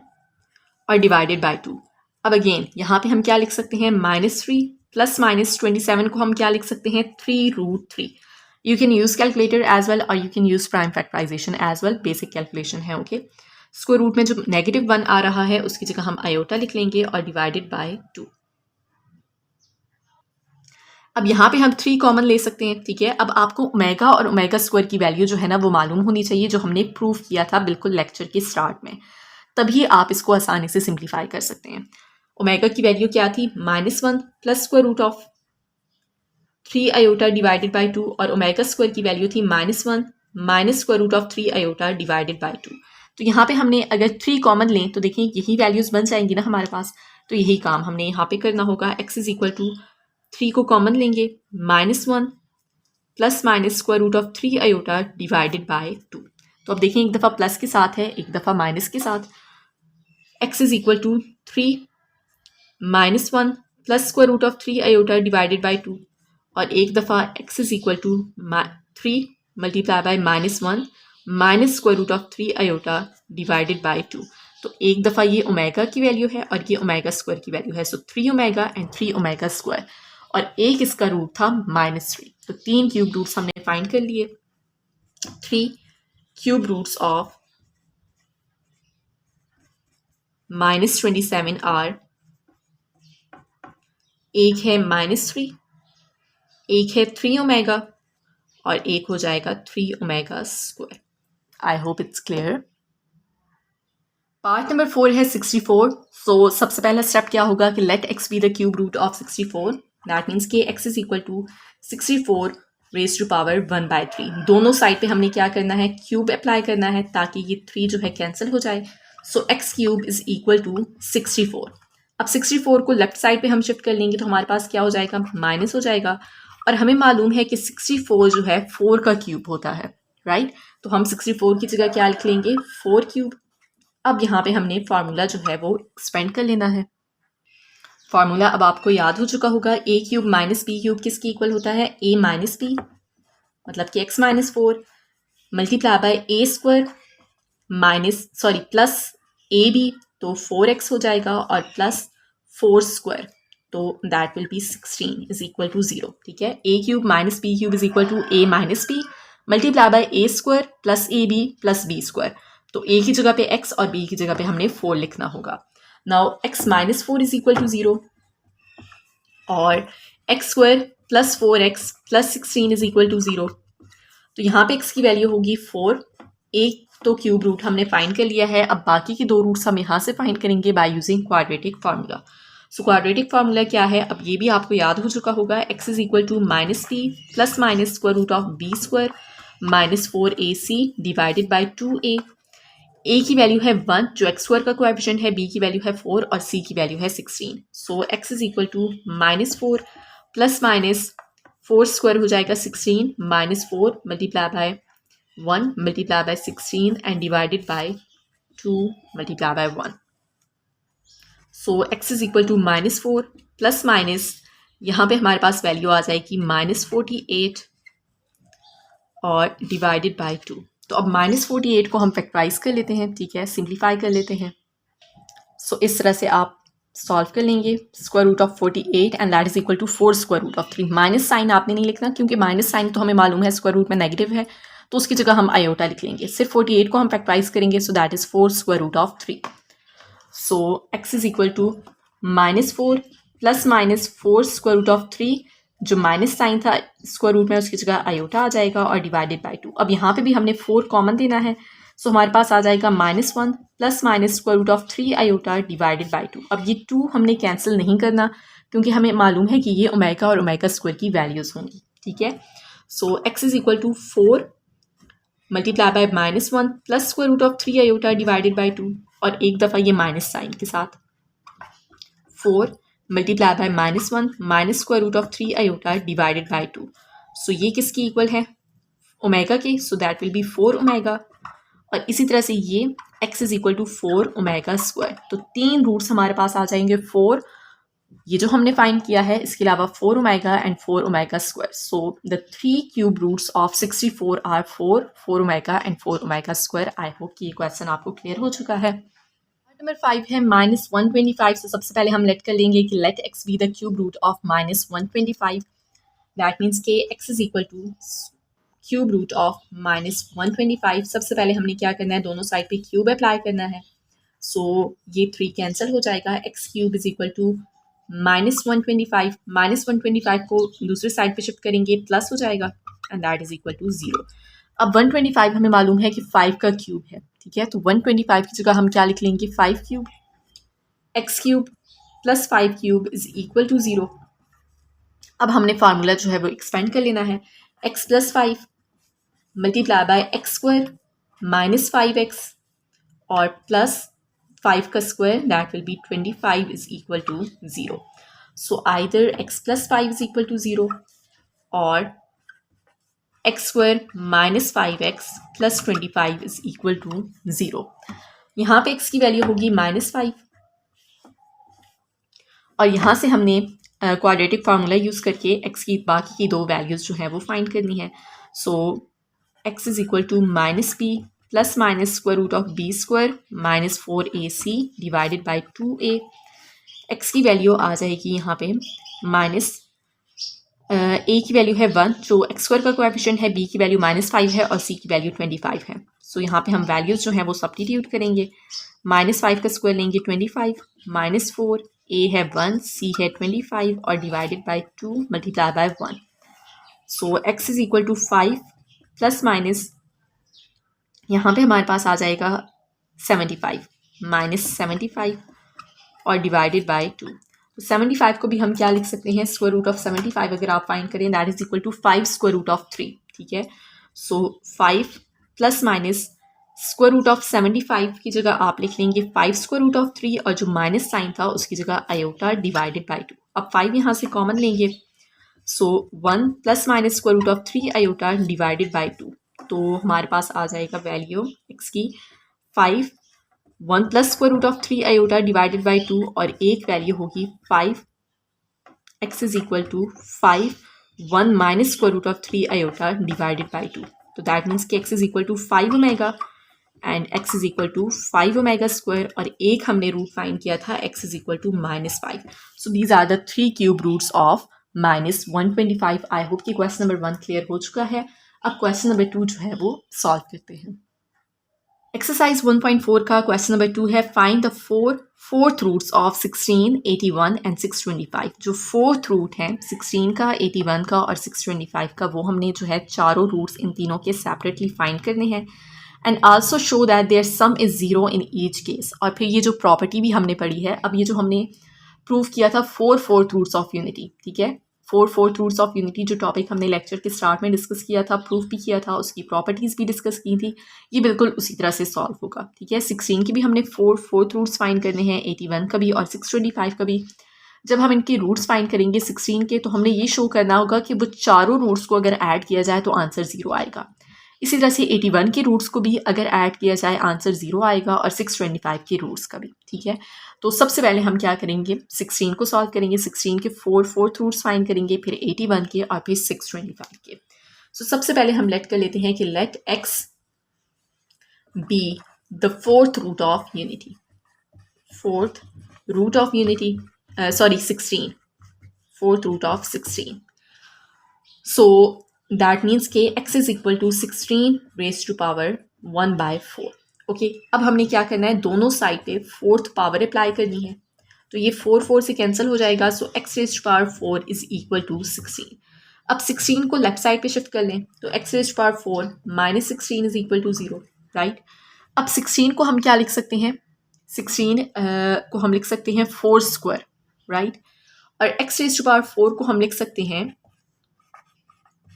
और डिवाइडेड बाई 2। अब अगेन यहाँ पे हम क्या लिख सकते हैं, -3 प्लस माइनस 27 को हम क्या लिख सकते हैं 3√3। You can use calculator as well और you can use prime factorization as well, basic calculation है ओके। स्क्वायर रूट में जो -1 आ रहा है उसकी जगह हम आयोटा लिख लेंगे और डिवाइडेड बाय 2। अब यहाँ पे हम 3 कॉमन ले सकते हैं, ठीक है। अब आपको ओमेगा और ओमेगा स्क्वायर की वैल्यू जो है ना वो मालूम होनी चाहिए, जो हमने प्रूव किया था बिल्कुल लेक्चर के स्टार्ट में, तभी आप इसको आसानी से सिंप्लीफाई कर सकते हैं। ओमेगा की वैल्यू क्या थी, -1 plus square root of 3 iota divided by 2 और ओमेगा स्क्वायर की वैल्यू थी -1 minus square root of 3 iota divided by 2। तो यहाँ पे हमने अगर 3 कॉमन लें तो देखिए यही वैल्यूज बन जाएंगी ना हमारे पास, तो यही काम हमने यहाँ पे करना होगा। x इज इक्वल टू 3 को कॉमन लेंगे, -1 plus minus square root of 3 iota divided by 2। तो अब देखिए एक दफ़ा प्लस के साथ है, एक दफ़ा माइनस के साथ। x is equal to 3 -1 plus square root of 3 iota divided by 2 और एक दफ़ा x is equal to 3 multiply by -1 minus square root of 3 iota divided by 2। तो एक दफ़ा ये ओमेगा की वैल्यू है और ये ओमेगा स्क्वायर की वैल्यू है। सो 3 ओमेगा एंड 3 ओमेगा स्क्वायर और एक इसका रूट था -3। तो 3 क्यूब रूट्स हमने फाइंड कर लिए। 3 क्यूब रूट्स ऑफ -27 आर, एक है -3, एक है 3 ओमेगा और एक हो जाएगा 3 omega square. I hope it's clear. Part number 4 है 64। सो सबसे पहला स्टेप क्या होगा कि let x be the cube root of 64। That means कि x is equal to 64 raise to power 1/3। दोनों साइड पे हमने क्या करना है, क्यूब अप्लाई करना है ताकि ये 3 जो है कैंसिल हो जाए। So x cube is equal to 64। अब 64 को लेफ्ट साइड पे हम शिफ्ट कर लेंगे तो हमारे पास क्या हो जाएगा, माइनस हो जाएगा। और हमें मालूम है कि 64 जो है 4 का क्यूब होता है, राइट। तो हम 64 की जगह क्या लिख लेंगे, 4 क्यूब। अब यहाँ पे हमने फार्मूला जो है वो एक्सपेंड कर लेना है। फार्मूला अब आपको याद हो चुका होगा, a cube minus B cube किसके इक्वल होता है, a माइनस बी, मतलब कि x minus 4 multiply by a square plus A B, तो 4x हो जाएगा और प्लस 4 स्क्वायर, तो that will be 16 is equal to 0, ठीक है। a cube minus B cube is equal to a minus B multiply by a square plus A B plus B square. तो a की जगह पे x और b की जगह पे हमने 4 लिखना होगा। Now x minus 4 is equal to 0 और x square plus 4x plus 16 is equal to 0। तो यहाँ पे x की वैल्यू होगी 4। एक तो क्यूब रूट हमने फाइंड कर लिया है, अब बाकी की 2 रूट्स हम यहाँ से फाइंड करेंगे by using quadratic formula. So quadratic formula क्या है, अब ये भी आपको याद हो चुका होगा, x is equal to -b plus minus square root of b square minus 4ac divided by 2a। a की वैल्यू है 1 जो x स्क्वायर का कोएफिशिएंट है, b की वैल्यू है 4 और c की वैल्यू है 16। So x is equal to -4 plus minus 4 square हो जाएगा 16 minus 4 multiply by 1 multiply by 16 and divided by 2 multiply by 1। So x is equal to -4 plus minus यहाँ पे हमारे पास वैल्यू आ जाएगी -48 और डिवाइडेड बाय 2। तो अब -48 को हम फैक्टराइज कर लेते हैं, ठीक है, सिंप्लीफाई कर लेते हैं। सो इस तरह से आप सॉल्व कर लेंगे, square root of 48 and that is equal to 4 square root of 3। Minus sign आपने नहीं लिखना क्योंकि माइनस साइन तो हमें मालूम है स्क्वायर रूट में नेगेटिव है, तो उसकी जगह हम आयोटा लिख लेंगे। सिर्फ 48 को हम फैक्टराइज करेंगे, so that is 4 square root of 3। So x is equal to -4 plus minus 4 square root of 3, जो माइनस साइन था स्क्वायर रूट में उसकी जगह आयोटा आ जाएगा और डिवाइडेड बाय 2। अब यहाँ पे भी हमने 4 कॉमन देना है, सो हमारे पास आ जाएगा -1 plus minus square root of 3 iota divided by 2। अब ये 2 हमने कैंसिल नहीं करना क्योंकि हमें मालूम है कि ये ओमेगा और ओमेगा स्क्वायर की वैल्यूज़ होंगी, ठीक है। So x is equal to 4 multiply by -1 plus square root of 3 iota divided by 2, और एक दफ़ा ये माइनस साइन के साथ 4 multiply by -1 minus square root of 3 iota divided by 2। So ये किसकी इक्वल है, ओमेगा के, so that will be 4 omega. और इसी तरह से ये x is equal to 4 omega square, तो 3 रूट्स हमारे पास आ जाएंगे 4, ये जो हमने फाइंड किया है, इसके अलावा 4 omega and 4 omega square. So the 3 cube roots of 64 are 4 omega and 4 omega square. I hope कि ये क्वेश्चन आपको क्लियर हो चुका है। नंबर 5 है -125। तो सबसे पहले हम लेट कर लेंगे कि let x be the cube root of -125। That means के x is equal to cube root of -125। सबसे पहले हमने क्या करना है, दोनों साइड पे क्यूब अप्लाई करना है। सो ये 3 कैंसिल हो जाएगा, x cube is equal to -125, -125 को दूसरे साइड पे शिफ्ट करेंगे, प्लस हो जाएगा and that is equal to 0। अब 125 हमें मालूम है कि 5 का क्यूब है, ठीक है। तो 125 की जगह हम क्या लिख लेंगे, 5 cube, x cube plus 5 cube is equal to 0। अब हमने फार्मूला जो है वो एक्सपेंड कर लेना है, x plus 5 multiply by X square minus 5x और प्लस 5 का square, that will be 25 is equal to 0। So either x plus 5 is equal to 0 और X square minus 5x plus 25 is equal to 0। यहाँ पे x की वैल्यू होगी -5 और यहाँ से हमने क्वाड्रेटिक फार्मूला यूज़ करके x की बाकी की दो वैल्यूज़ जो है वो फाइंड करनी है। So x is equal to -b plus minus square root of b square minus 4ac divided by 2a। x की वैल्यू आ जाएगी यहाँ पे माइनस a की वैल्यू है 1, जो एक्स स्क्वायर का कोएफिशिएंट है, b की वैल्यू -5 है और c की वैल्यू 25 है। सो यहाँ पे हम वैल्यूज़ जो हैं वो सब्स्टिट्यूट करेंगे, -5 का स्क्वायर लेंगे 25, -4, a है 1, c है 25 और divided by 2 multiply by 1। So x is equal to 5 plus minus यहाँ पे हमारे पास आ जाएगा 75 -75 और डिवाइडेड बाय 2। तो 75 को भी हम क्या लिख सकते हैं, स्क्वायर रूट ऑफ 75 अगर आप फाइंड करें, that is equal to 5 square root of 3, ठीक है। So 5 plus minus square root of 75 की जगह आप लिख लेंगे 5 स्क्वायर रूट ऑफ 3 और जो माइनस साइन था उसकी जगह आयोटा डिवाइडेड बाई 2। अब 5 यहाँ से कॉमन लेंगे, so 1 plus minus square root of 3 iota divided by 2। तो हमारे पास आ जाएगा वैल्यू x की 5, 1 plus square root of 3 iota divided by 2 और एक वैल्यू होगी 5, x is equal to 5, 1 minus square root of 3 iota divided by 2। तो दैट मीन्स कि x is equal to 5 omega and x is equal to 5 omega square और एक हमने रूट फाइंड किया था x is equal to -5। So these are the 3 cube roots of -125। I hope कि क्वेश्चन नंबर 1 क्लियर हो चुका है। अब क्वेश्चन नंबर 2 जो है वो सॉल्व करते हैं। एक्सरसाइज 1.4 का क्वेश्चन नंबर 2 है, find the fourth roots of 16, 81 and 625। जो फोर्थ रूट है 16 का, 81 का और 625 का, वो हमने जो है चारों रूट्स इन तीनों के सेपरेटली फाइंड करने हैं and also show that their sum is 0 in each case. और फिर ये जो प्रॉपर्टी भी हमने पढ़ी है, अब ये जो हमने प्रूव किया था 4 फोर्थ रूट्स ऑफ यूनिटी, ठीक है, 4 फोर्थ रूट्स ऑफ यूनिटी जो टॉपिक हमने लेक्चर के स्टार्ट में डिस्कस किया था, प्रूफ भी किया था, उसकी प्रॉपर्टीज़ भी डिस्कस की थी, ये बिल्कुल उसी तरह से सॉल्व होगा, ठीक है। 16 की भी हमने 4 फोर्थ रूट्स फाइंड करने हैं, 81 का भी और 625 का भी। जब हम इनके रूट्स फाइंड करेंगे 16 के, तो हमने ये शो करना होगा कि वो चारों रूट्स को अगर ऐड किया जाए तो आंसर 0 आएगा। इसी तरह से 81 के रूट्स को भी अगर ऐड किया जाए आंसर 0 आएगा और 625 के रूट्स का भी, ठीक है। तो सबसे पहले हम क्या करेंगे, 16 को सॉल्व करेंगे, 16 के 4 फोर्थ रूट्स फाइंड करेंगे, फिर 81 के और फिर 625 के। सो सबसे पहले हम लेट कर लेते हैं कि let x be the fourth root of unity, fourth root of unity, sorry 16, fourth root of 16। So that means के x is equal to 16 raise to power 1/4। Okay, अब हमने क्या करना है, दोनों साइड पे फोर्थ पावर अप्लाई करनी है, तो ये 4 से कैंसिल हो जाएगा। So x raise to power 4 is equal to 16। अब 16 को लेफ्ट साइड पे शिफ्ट कर लें, तो x raise to power 4 minus 16 is equal to 0, right. अब 16 को हम क्या लिख सकते हैं, 16 को हम लिख सकते हैं 4 स्क्वायर, राइट। और एक्स रेज टू पावर 4 को हम लिख सकते हैं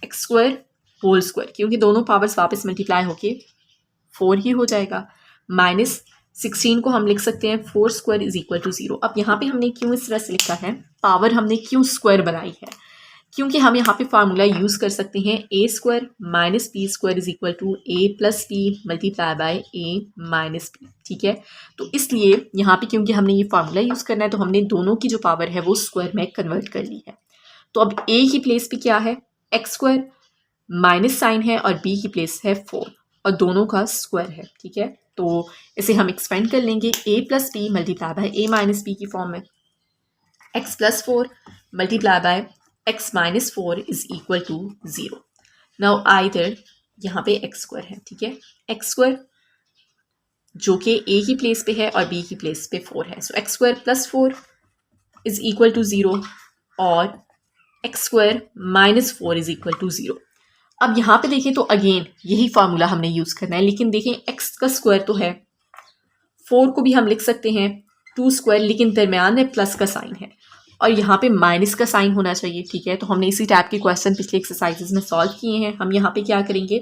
एक्स स्क्वायर होल स्क्वायर, क्योंकि दोनों पावर्स वापस मल्टीप्लाई होके 4 ही हो जाएगा। माइनस 16 को हम लिख सकते हैं 4 स्क्वायर इज इक्वल टू 0। अब यहाँ पे हमने क्यों इस तरह से लिखा है, पावर हमने क्यों स्क्वायर बनाई है, क्योंकि हम यहाँ पे फार्मूला यूज़ कर सकते हैं A square minus B square is equal to A plus B multiply by A minus B. ठीक है, तो इसलिए यहाँ पे क्योंकि हमने ये फार्मूला यूज़ करना है तो हमने दोनों की जो पावर है वो स्क्वायर में कन्वर्ट कर ली है। तो अब ए की प्लेस पे क्या है, एक्स स्क्वायर, माइनस साइन है, और बी की प्लेस है 4 और दोनों का स्क्वायर है। ठीक है, तो इसे हम एक्सपेंड कर लेंगे A plus B multiply by A minus B की फॉर्म में, X plus 4 multiply by x minus 4 is equal to 0। Now either यहाँ पे एक्स स्क्वायर है, ठीक है, एक्स स्क्वायर जो कि a की प्लेस पे है और b की प्लेस पे 4 है, so X square plus 4 is equal to 0 और X square minus 4 is equal to 0। अब यहाँ पे देखें तो अगेन यही फार्मूला हमने यूज़ करना है, लेकिन देखें x का स्क्वायर तो है, 4 को भी हम लिख सकते हैं 2 स्क्वायर, लेकिन दरम्यान में प्लस का साइन है और यहाँ पे माइनस का साइन होना चाहिए। ठीक है, तो हमने इसी टाइप के क्वेश्चन पिछले एक्सरसाइजेज में सॉल्व किए हैं। हम यहाँ पे क्या करेंगे,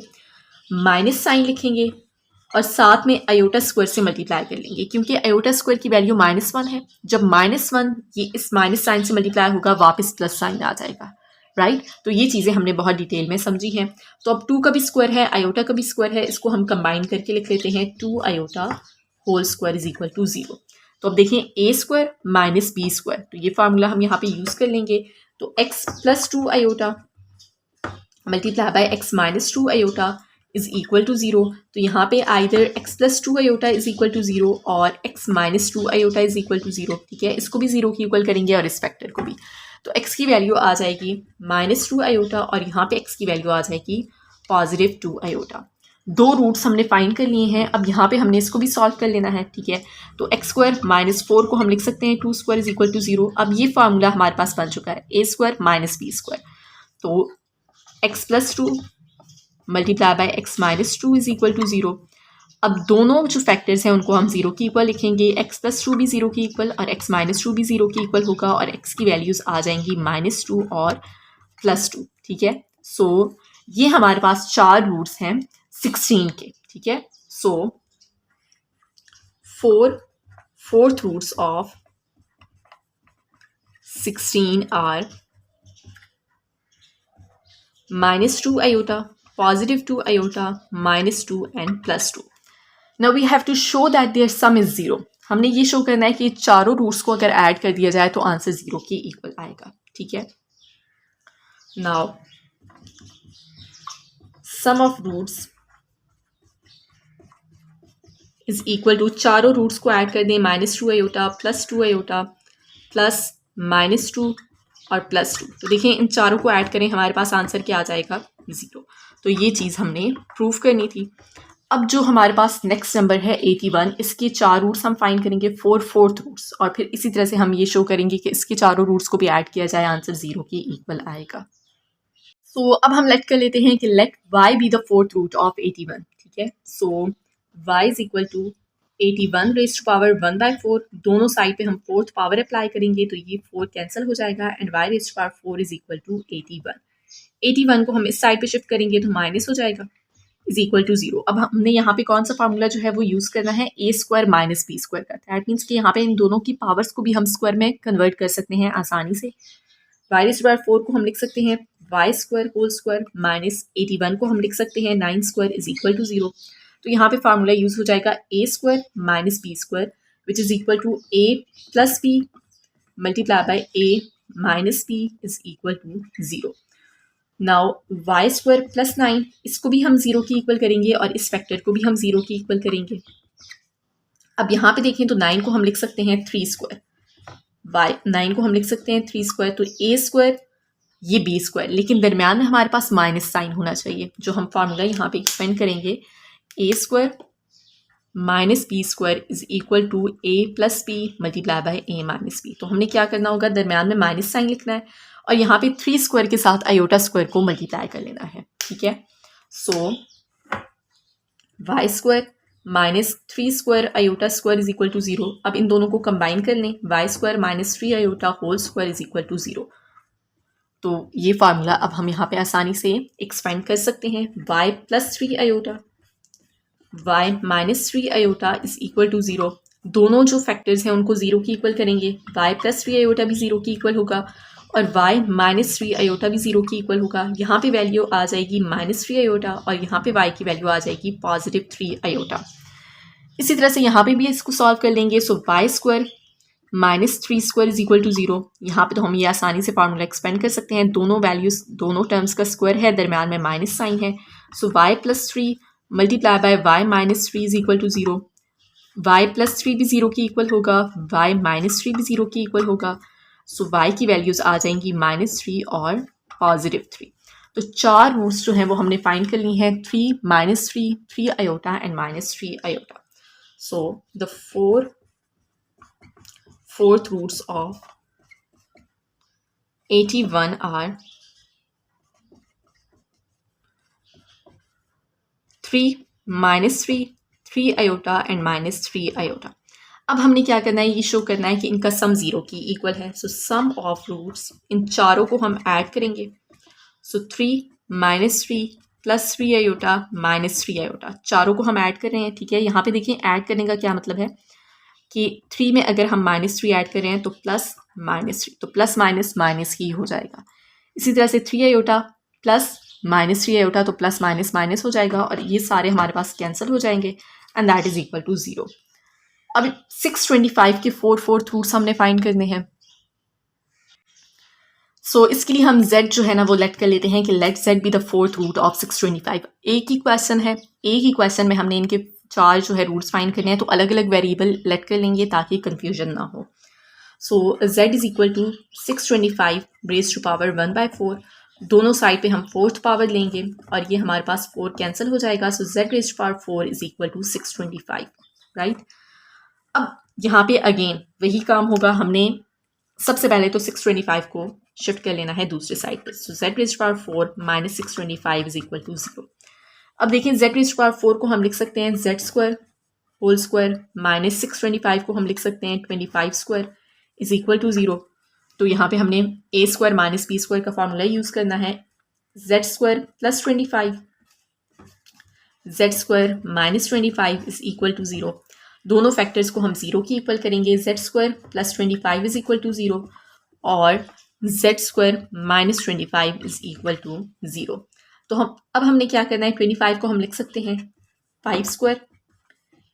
माइनस साइन लिखेंगे और साथ में आयोटा स्क्वायर से मल्टीप्लाई कर लेंगे, क्योंकि आयोटा स्क्वायर की वैल्यू -1 है। जब -1 ये इस माइनस साइन से मल्टीप्लाई होगा वापस प्लस साइन आ जाएगा, राइट। तो ये चीज़ें हमने बहुत डिटेल में समझी हैं। तो अब 2 का भी स्क्वायर है, आयोटा का भी स्क्वायर है, इसको हम कंबाइन करके लिख लेते हैं 2 iota whole square is equal to 0। तो अब देखें A square minus B square, तो ये फार्मूला हम यहाँ पे यूज़ कर लेंगे। तो X plus 2 iota multiply by X minus 2 iota is equal to 0। तो यहाँ पे either X plus 2 iota is equal to 0 और X minus 2 iota is equal to 0। ठीक है, इसको भी 0 की इक्वल करेंगे और इस फैक्टर को भी। तो x की वैल्यू आ जाएगी -2 आयोटा और यहाँ पे x की वैल्यू आ जाएगी +2 आयोटा। 2 रूट्स हमने फाइंड कर लिए हैं। अब यहाँ पे हमने इसको भी सॉल्व कर लेना है। ठीक है, तो एक्स स्क्वायर -4 को हम लिख सकते हैं 2 स्क्वायर इज इक्वल टू 0। अब ये फार्मूला हमारे पास बन चुका है, A square minus B square. तो x plus 2 multiply by X minus 2 is equal to 0। अब दोनों जो फैक्टर्स हैं उनको हम 0 की इक्वल लिखेंगे, x प्लस 2 भी 0 की इक्वल और x माइनस 2 भी 0 की इक्वल होगा और x की वैल्यूज़ आ जाएंगी -2 और +2। ठीक है, सो ये हमारे पास 4 रूट्स हैं 16 के। ठीक है, सो 4th roots of 16 are -2 iota, +2 iota, -2 and +2। Now we have to show that their sum is 0। हमने ये शो करना है कि चारों रूट्स को अगर ऐड कर दिया जाए तो आंसर 0 के इक्वल आएगा। ठीक है, now sum of roots is equal to, चारों रूट्स को ऐड कर दें, -2 आयोटा, +2 आयोटा, प्लस -2 और +2। तो देखें इन चारों को ऐड करें, हमारे पास आंसर क्या आ जाएगा 0। तो ये चीज़ हमने प्रूव करनी थी। अब जो हमारे पास नेक्स्ट नंबर है 81, इसके 4 रूट्स हम फाइंड करेंगे, 4th रूट्स, और फिर इसी तरह से हम ये शो करेंगे कि इसके चारों रूट्स को भी ऐड किया जाए, आंसर 0 के इक्वल आएगा। सो अब हम लेट कर लेते हैं कि let y be the 4th root of 81। ठीक है, so y is equal to 81 raised to power 1/4। दोनों साइड पे हम 4th पावर अप्लाई करेंगे तो ये 4 कैंसिल हो जाएगा and y raised to power 4 is equal to 81। 81 को हम इस साइड पे शिफ्ट करेंगे तो माइनस हो जाएगा, इज इक्वल टू 0। अब हमने यहाँ पे कौन सा फार्मूला जो है वो यूज़ करना है, A square minus B square का। दैट मीन्स कि यहाँ पे इन दोनों की पावर्स को भी हम स्क्वायर में कन्वर्ट कर सकते हैं आसानी से। वाई रेज़्ड टू पावर 4 को हम लिख सकते हैं Y square whole square, minus 81 को हम लिख सकते हैं 9 स्क्वायर इज इक्वल टू 0। तो यहाँ पे फार्मूला यूज़ हो जाएगा A square minus B square which is equal to A plus B multiply by A minus B is equal to 0। Now Y square plus 9, इसको भी हम 0 की इक्वल करेंगे और इस फैक्टर को भी हम 0 की इक्वल करेंगे। अब यहाँ पे देखें तो 9 को हम लिख सकते हैं 3 स्क्वायर, वाई 9 को हम लिख सकते हैं 3 स्क्वायर, तो ए स्क्वायर ये बी स्क्वायर, लेकिन दरम्यान में हमारे पास माइनस साइन होना चाहिए, जो हम फार्मूला यहाँ पे एक्सपेंड करेंगे, A square minus B square is equal to A plus B multiply by A minus B. तो हमने क्या करना होगा, दरम्यान में माइनस साइन लिखना है और यहाँ पे 3 स्क्वायर के साथ आयोटा स्क्वायर को मल्टीप्लाई कर लेना है। ठीक है, so Y square -3 square iota square is equal to 0। अब इन दोनों को कंबाइन कर लें, Y square -3 iota whole square is equal to 0। तो ये फार्मूला अब हम यहाँ पे आसानी से एक्सपेंड कर सकते हैं। y + 3 iota y -3 iota is equal to 0। दोनों जो फैक्टर्स हैं उनको 0 की इक्वल करेंगे। y + 3 आयोटा भी 0 की इक्वल होगा और y -3 आयोटा भी 0 की इक्वल होगा। यहाँ पे वैल्यू आ जाएगी -3 आयोटा और यहाँ पे y की वैल्यू आ जाएगी +3 आयोटा। इसी तरह से यहाँ पे भी इसको सॉल्व कर लेंगे। So y square -3 square is equal to 0। यहाँ पे तो हम ये आसानी से फार्मूला एक्सपेंड कर सकते हैं। दोनों वैल्यूज दोनों टर्म्स का स्क्वायर है, दरम्यान में माइनस साइन है। So y + 3 multiply by y -3 is equal to 0। y + 3 भी 0 की इक्वल होगा, y -3 भी 0 की इक्वल होगा। सो y की वैल्यूज आ जाएंगी -3 और +3। तो चार रूट्स जो हैं वो हमने फाइंड कर ली हैं, 3 -3 3 iota and -3 iota. So the fourth roots of 81 are 3 -3 3 iota and -3 iota. अब हमने क्या करना है, ये शो करना है कि इनका सम 0 की इक्वल है। सो सम ऑफ रूट्स, इन चारों को हम ऐड करेंगे। सो 3 -3 + 3 आयोटा -3 आयोटा, चारों को हम ऐड कर रहे हैं। ठीक है, यहाँ पे देखिए ऐड करने का क्या मतलब है कि 3 में अगर हम -3 ऐड कर रहे हैं तो प्लस -3, तो प्लस माइनस माइनस ही हो जाएगा। इसी तरह से 3 आयोटा प्लस -3 आयोटा, तो प्लस माइनस माइनस हो जाएगा और ये सारे हमारे पास कैंसिल हो जाएंगे and that is equal to 0। अब 625 के 4 रूट्स हमने फाइंड करने हैं। सो इसके लिए हम z जो है ना वो लेट कर लेते हैं कि let z be the 4th root of 625। एक ही क्वेश्चन है, एक ही क्वेश्चन में हमने इनके चार जो है रूट्स फाइंड करने हैं, तो अलग अलग वेरिएबल लेट कर लेंगे ताकि कंफ्यूजन ना हो। So z is equal to 625 raise to power 1/4। दोनों साइड पे हम 4th पावर लेंगे और ये हमारे पास 4 कैंसिल हो जाएगा। So z raise to power 4 is equal to 625, right. अब यहाँ पे अगेन वही काम होगा, हमने सबसे पहले तो 625 को शिफ्ट कर लेना है दूसरे साइड पे। So z raise to power 4 - 625 is equal to 0। अब देखिए z रेज़ टू पावर 4 को हम लिख सकते हैं z square whole square minus 625 को हम लिख सकते हैं 25 स्क्वायर इज इक्वल टू 0। तो यहाँ पे हमने a square minus b square का फॉर्मूला यूज़ करना है। z square + 25 z square - 25 is equal to 0। दोनों फैक्टर्स को हम 0 की इक्वल करेंगे। z square + 25 is equal to 0 और z square - 25 is equal to 0। तो अब हमने क्या करना है, 25 को हम लिख सकते हैं 5 स्क्वायर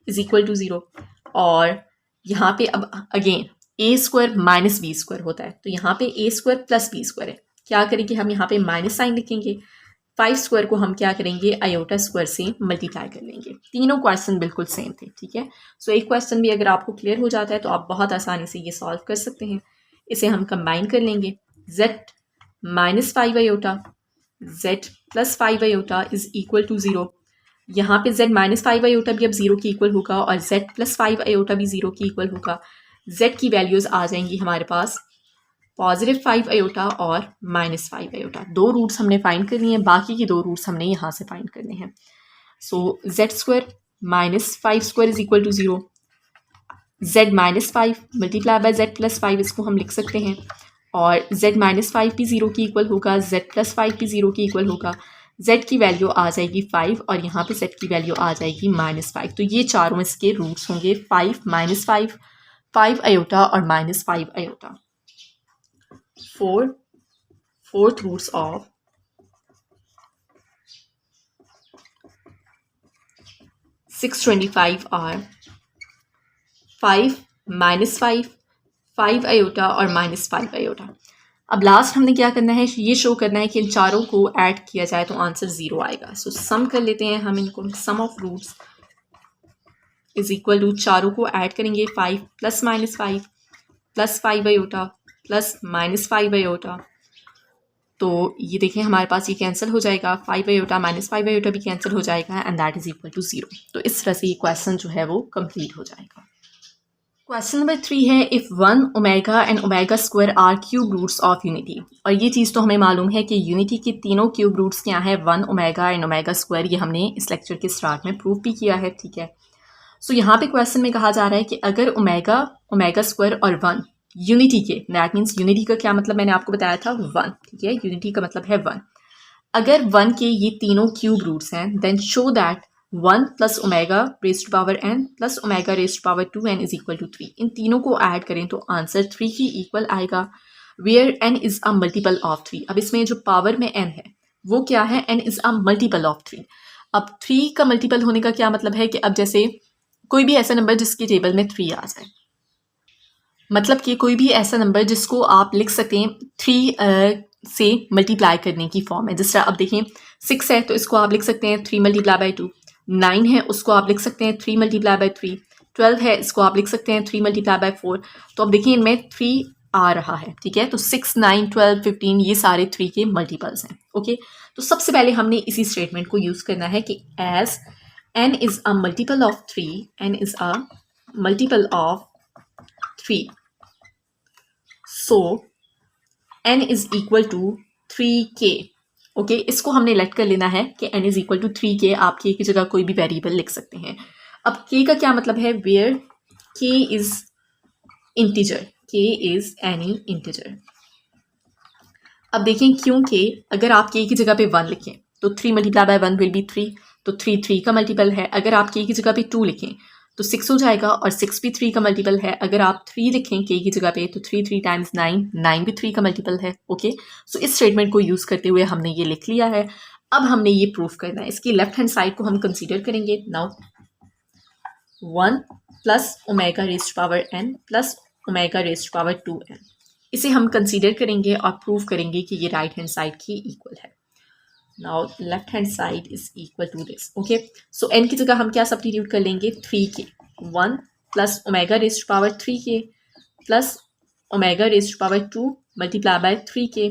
इज इक्वल टू 0 और यहाँ पे अब again a square minus b square होता है, तो यहाँ पे a स्क्वायर + b स्क्वायर है। क्या करेंगे, हम यहाँ पे माइनस साइन लिखेंगे। 5 स्क्वायर को हम क्या करेंगे, आयोटा स्क्वायर से मल्टीप्लाई कर लेंगे। तीनों क्वेश्चन बिल्कुल सेम थे, ठीक है। सो एक क्वेश्चन भी अगर आपको क्लियर हो जाता है तो आप बहुत आसानी से ये सॉल्व कर सकते हैं। इसे हम कंबाइन कर लेंगे। z - 5 iota z + 5 iota is equal to 0। यहाँ पे z - 5 आयोटा भी अब 0 की इक्वल होगा और z + 5 आयोटा भी 0 की इक्वल होगा। z की वैल्यूज़ आ जाएंगी हमारे पास +5 आयोटा और -5 आयोटा। दो रूट्स हमने फाइंड करनी है, बाकी की दो रूट्स हमने यहाँ से फाइंड करने हैं। So z square - 5 square is equal to 0। z - 5 multiply by z + 5 इसको हम लिख सकते हैं और z - 5 भी 0 की इक्वल होगा, z + 5 भी 0 की इक्वल होगा। z की वैल्यू आ जाएगी 5 और यहाँ पे z की वैल्यू आ जाएगी -5। तो ये चारों इसके रूट्स होंगे 5 - 5 5 आयोटा और -5 iota. fourth roots of 625 are 5 - 5 5 iota और -5 आयोटा। अब लास्ट हमने क्या करना है, ये शो करना है कि इन चारों को ऐड किया जाए तो आंसर 0 आएगा। सो सम कर लेते हैं हम इनको। Sum of roots is equal to, चारों को ऐड करेंगे 5 + -5 + 5 आयोटा + -5 आयोटा। तो ये देखें हमारे पास ये कैंसिल हो जाएगा, 5 आयोटा -5 आयोटा भी कैंसिल हो जाएगा and that is equal to 0। तो इस तरह से ये क्वेश्चन जो है वो कंप्लीट हो जाएगा। क्वेश्चन नंबर 3 है, if 1 omega and omega square are cube roots of unity. और ये चीज़ तो हमें मालूम है कि यूनिटी के तीनों क्यूब रूट्स क्या हैं, 1 ओमेगा एंड ओमेगा स्क्वायर। ये हमने इस लेक्चर के स्टार्ट में प्रूव भी किया है, ठीक है। सो यहाँ पे क्वेश्चन में कहा जा रहा है कि अगर ओमेगा, ओमेगा स्क्वायर और 1 यूनिटी के, दैट मीन्स यूनिटी का क्या मतलब मैंने आपको बताया था 1, ठीक है, यूनिटी का मतलब है 1। अगर 1 के ये तीनों क्यूब रूट्स हैं then show that 1 plus omega raised to power n plus omega raised to power 2n is equal to 3। इन तीनों को ऐड करें तो आंसर 3 की इक्वल आएगा, where n is a multiple of 3। अब इसमें जो पावर में n है वो क्या है, n is a multiple of 3। अब 3 का मल्टीपल होने का क्या मतलब है कि अब जैसे कोई भी ऐसा नंबर जिसके टेबल में 3 आ जाए, मतलब कि कोई भी ऐसा नंबर जिसको आप लिख सकते हैं 3 से मल्टीप्लाई करने की फॉर्म है। जिस तरह अब देखें 6 है तो इसको आप लिख सकते हैं 3 मल्टीप्लाई बाई 2, 9 है उसको आप लिख सकते हैं 3 मल्टीप्लाई बाई 3, 12 है इसको आप लिख सकते हैं 3 मल्टीप्लाई बाई 4। तो अब देखिए इनमें 3 आ रहा है, ठीक है। तो 6, 9, 12, 15 ये सारे 3 के मल्टीपल्स हैं। ओके, तो सबसे पहले हमने इसी स्टेटमेंट को यूज़ करना है कि as n is a multiple of 3, n is a multiple of 3, so n is equal to 3k। Okay, इसको हमने लेट कर लेना है कि n is equal to 3k। आप k की जगह कोई भी वेरिएबल लिख सकते हैं। अब k का क्या मतलब है, where k is integer, k is any integer. अब देखें क्योंकि अगर आप k की जगह पे 1 लिखें तो 3 मल्टीप्लाई बाय 1 विल बी 3, तो 3 का मल्टीपल है। अगर आप k की जगह पे 2 लिखें तो 6 हो जाएगा और 6 भी 3 का मल्टीपल है। अगर आप 3 लिखें k की जगह पे तो 3 टाइम्स 9, 9 भी 3 का मल्टीपल है। ओके, सो इस स्टेटमेंट को यूज़ करते हुए हमने ये लिख लिया है। अब हमने ये प्रूफ करना है। इसकी लेफ्ट हैंड साइड को हम कंसीडर करेंगे। Now 1 plus omega raised to power n plus omega raised to power 2n, इसे हम कंसीडर करेंगे और प्रूव करेंगे कि ये राइट हैंड साइड की इक्वल है। Now left hand side is equal to this. Okay, so n की जगह हम क्या सब्स्टिट्यूट कर लेंगे, 3k, 1 plus omega raised to power 3k plus omega raised to power 2 multiply by 3k।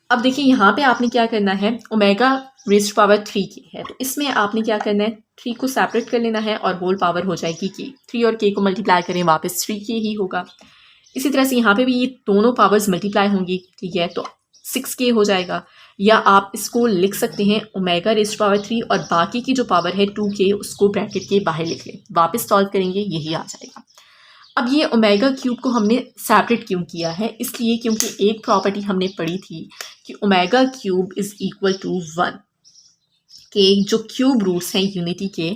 अब देखिए यहाँ पे आपने क्या करना है, omega raised to power 3k है तो इसमें आपने क्या करना है, 3 को सेपरेट कर लेना है और होल पावर हो जाएगी k। 3 और k को मल्टीप्लाई करें वापस 3k ही होगा। इसी तरह से यहाँ पे भी ये दोनों पावर्स मल्टीप्लाई होंगी, ठीक है, तो 6k हो जाएगा। या आप इसको लिख सकते हैं ओमेगा रेज़्ड टू पावर 3 और बाकी की जो पावर है 2k उसको ब्रैकेट के बाहर लिख लें, वापस सॉल्व करेंगे यही आ जाएगा। अब ये ओमेगा क्यूब को हमने सेपरेट क्यों किया है, इसलिए क्योंकि एक प्रॉपर्टी हमने पढ़ी थी कि omega cube is equal to 1 के जो क्यूब रूट्स हैं यूनिटी के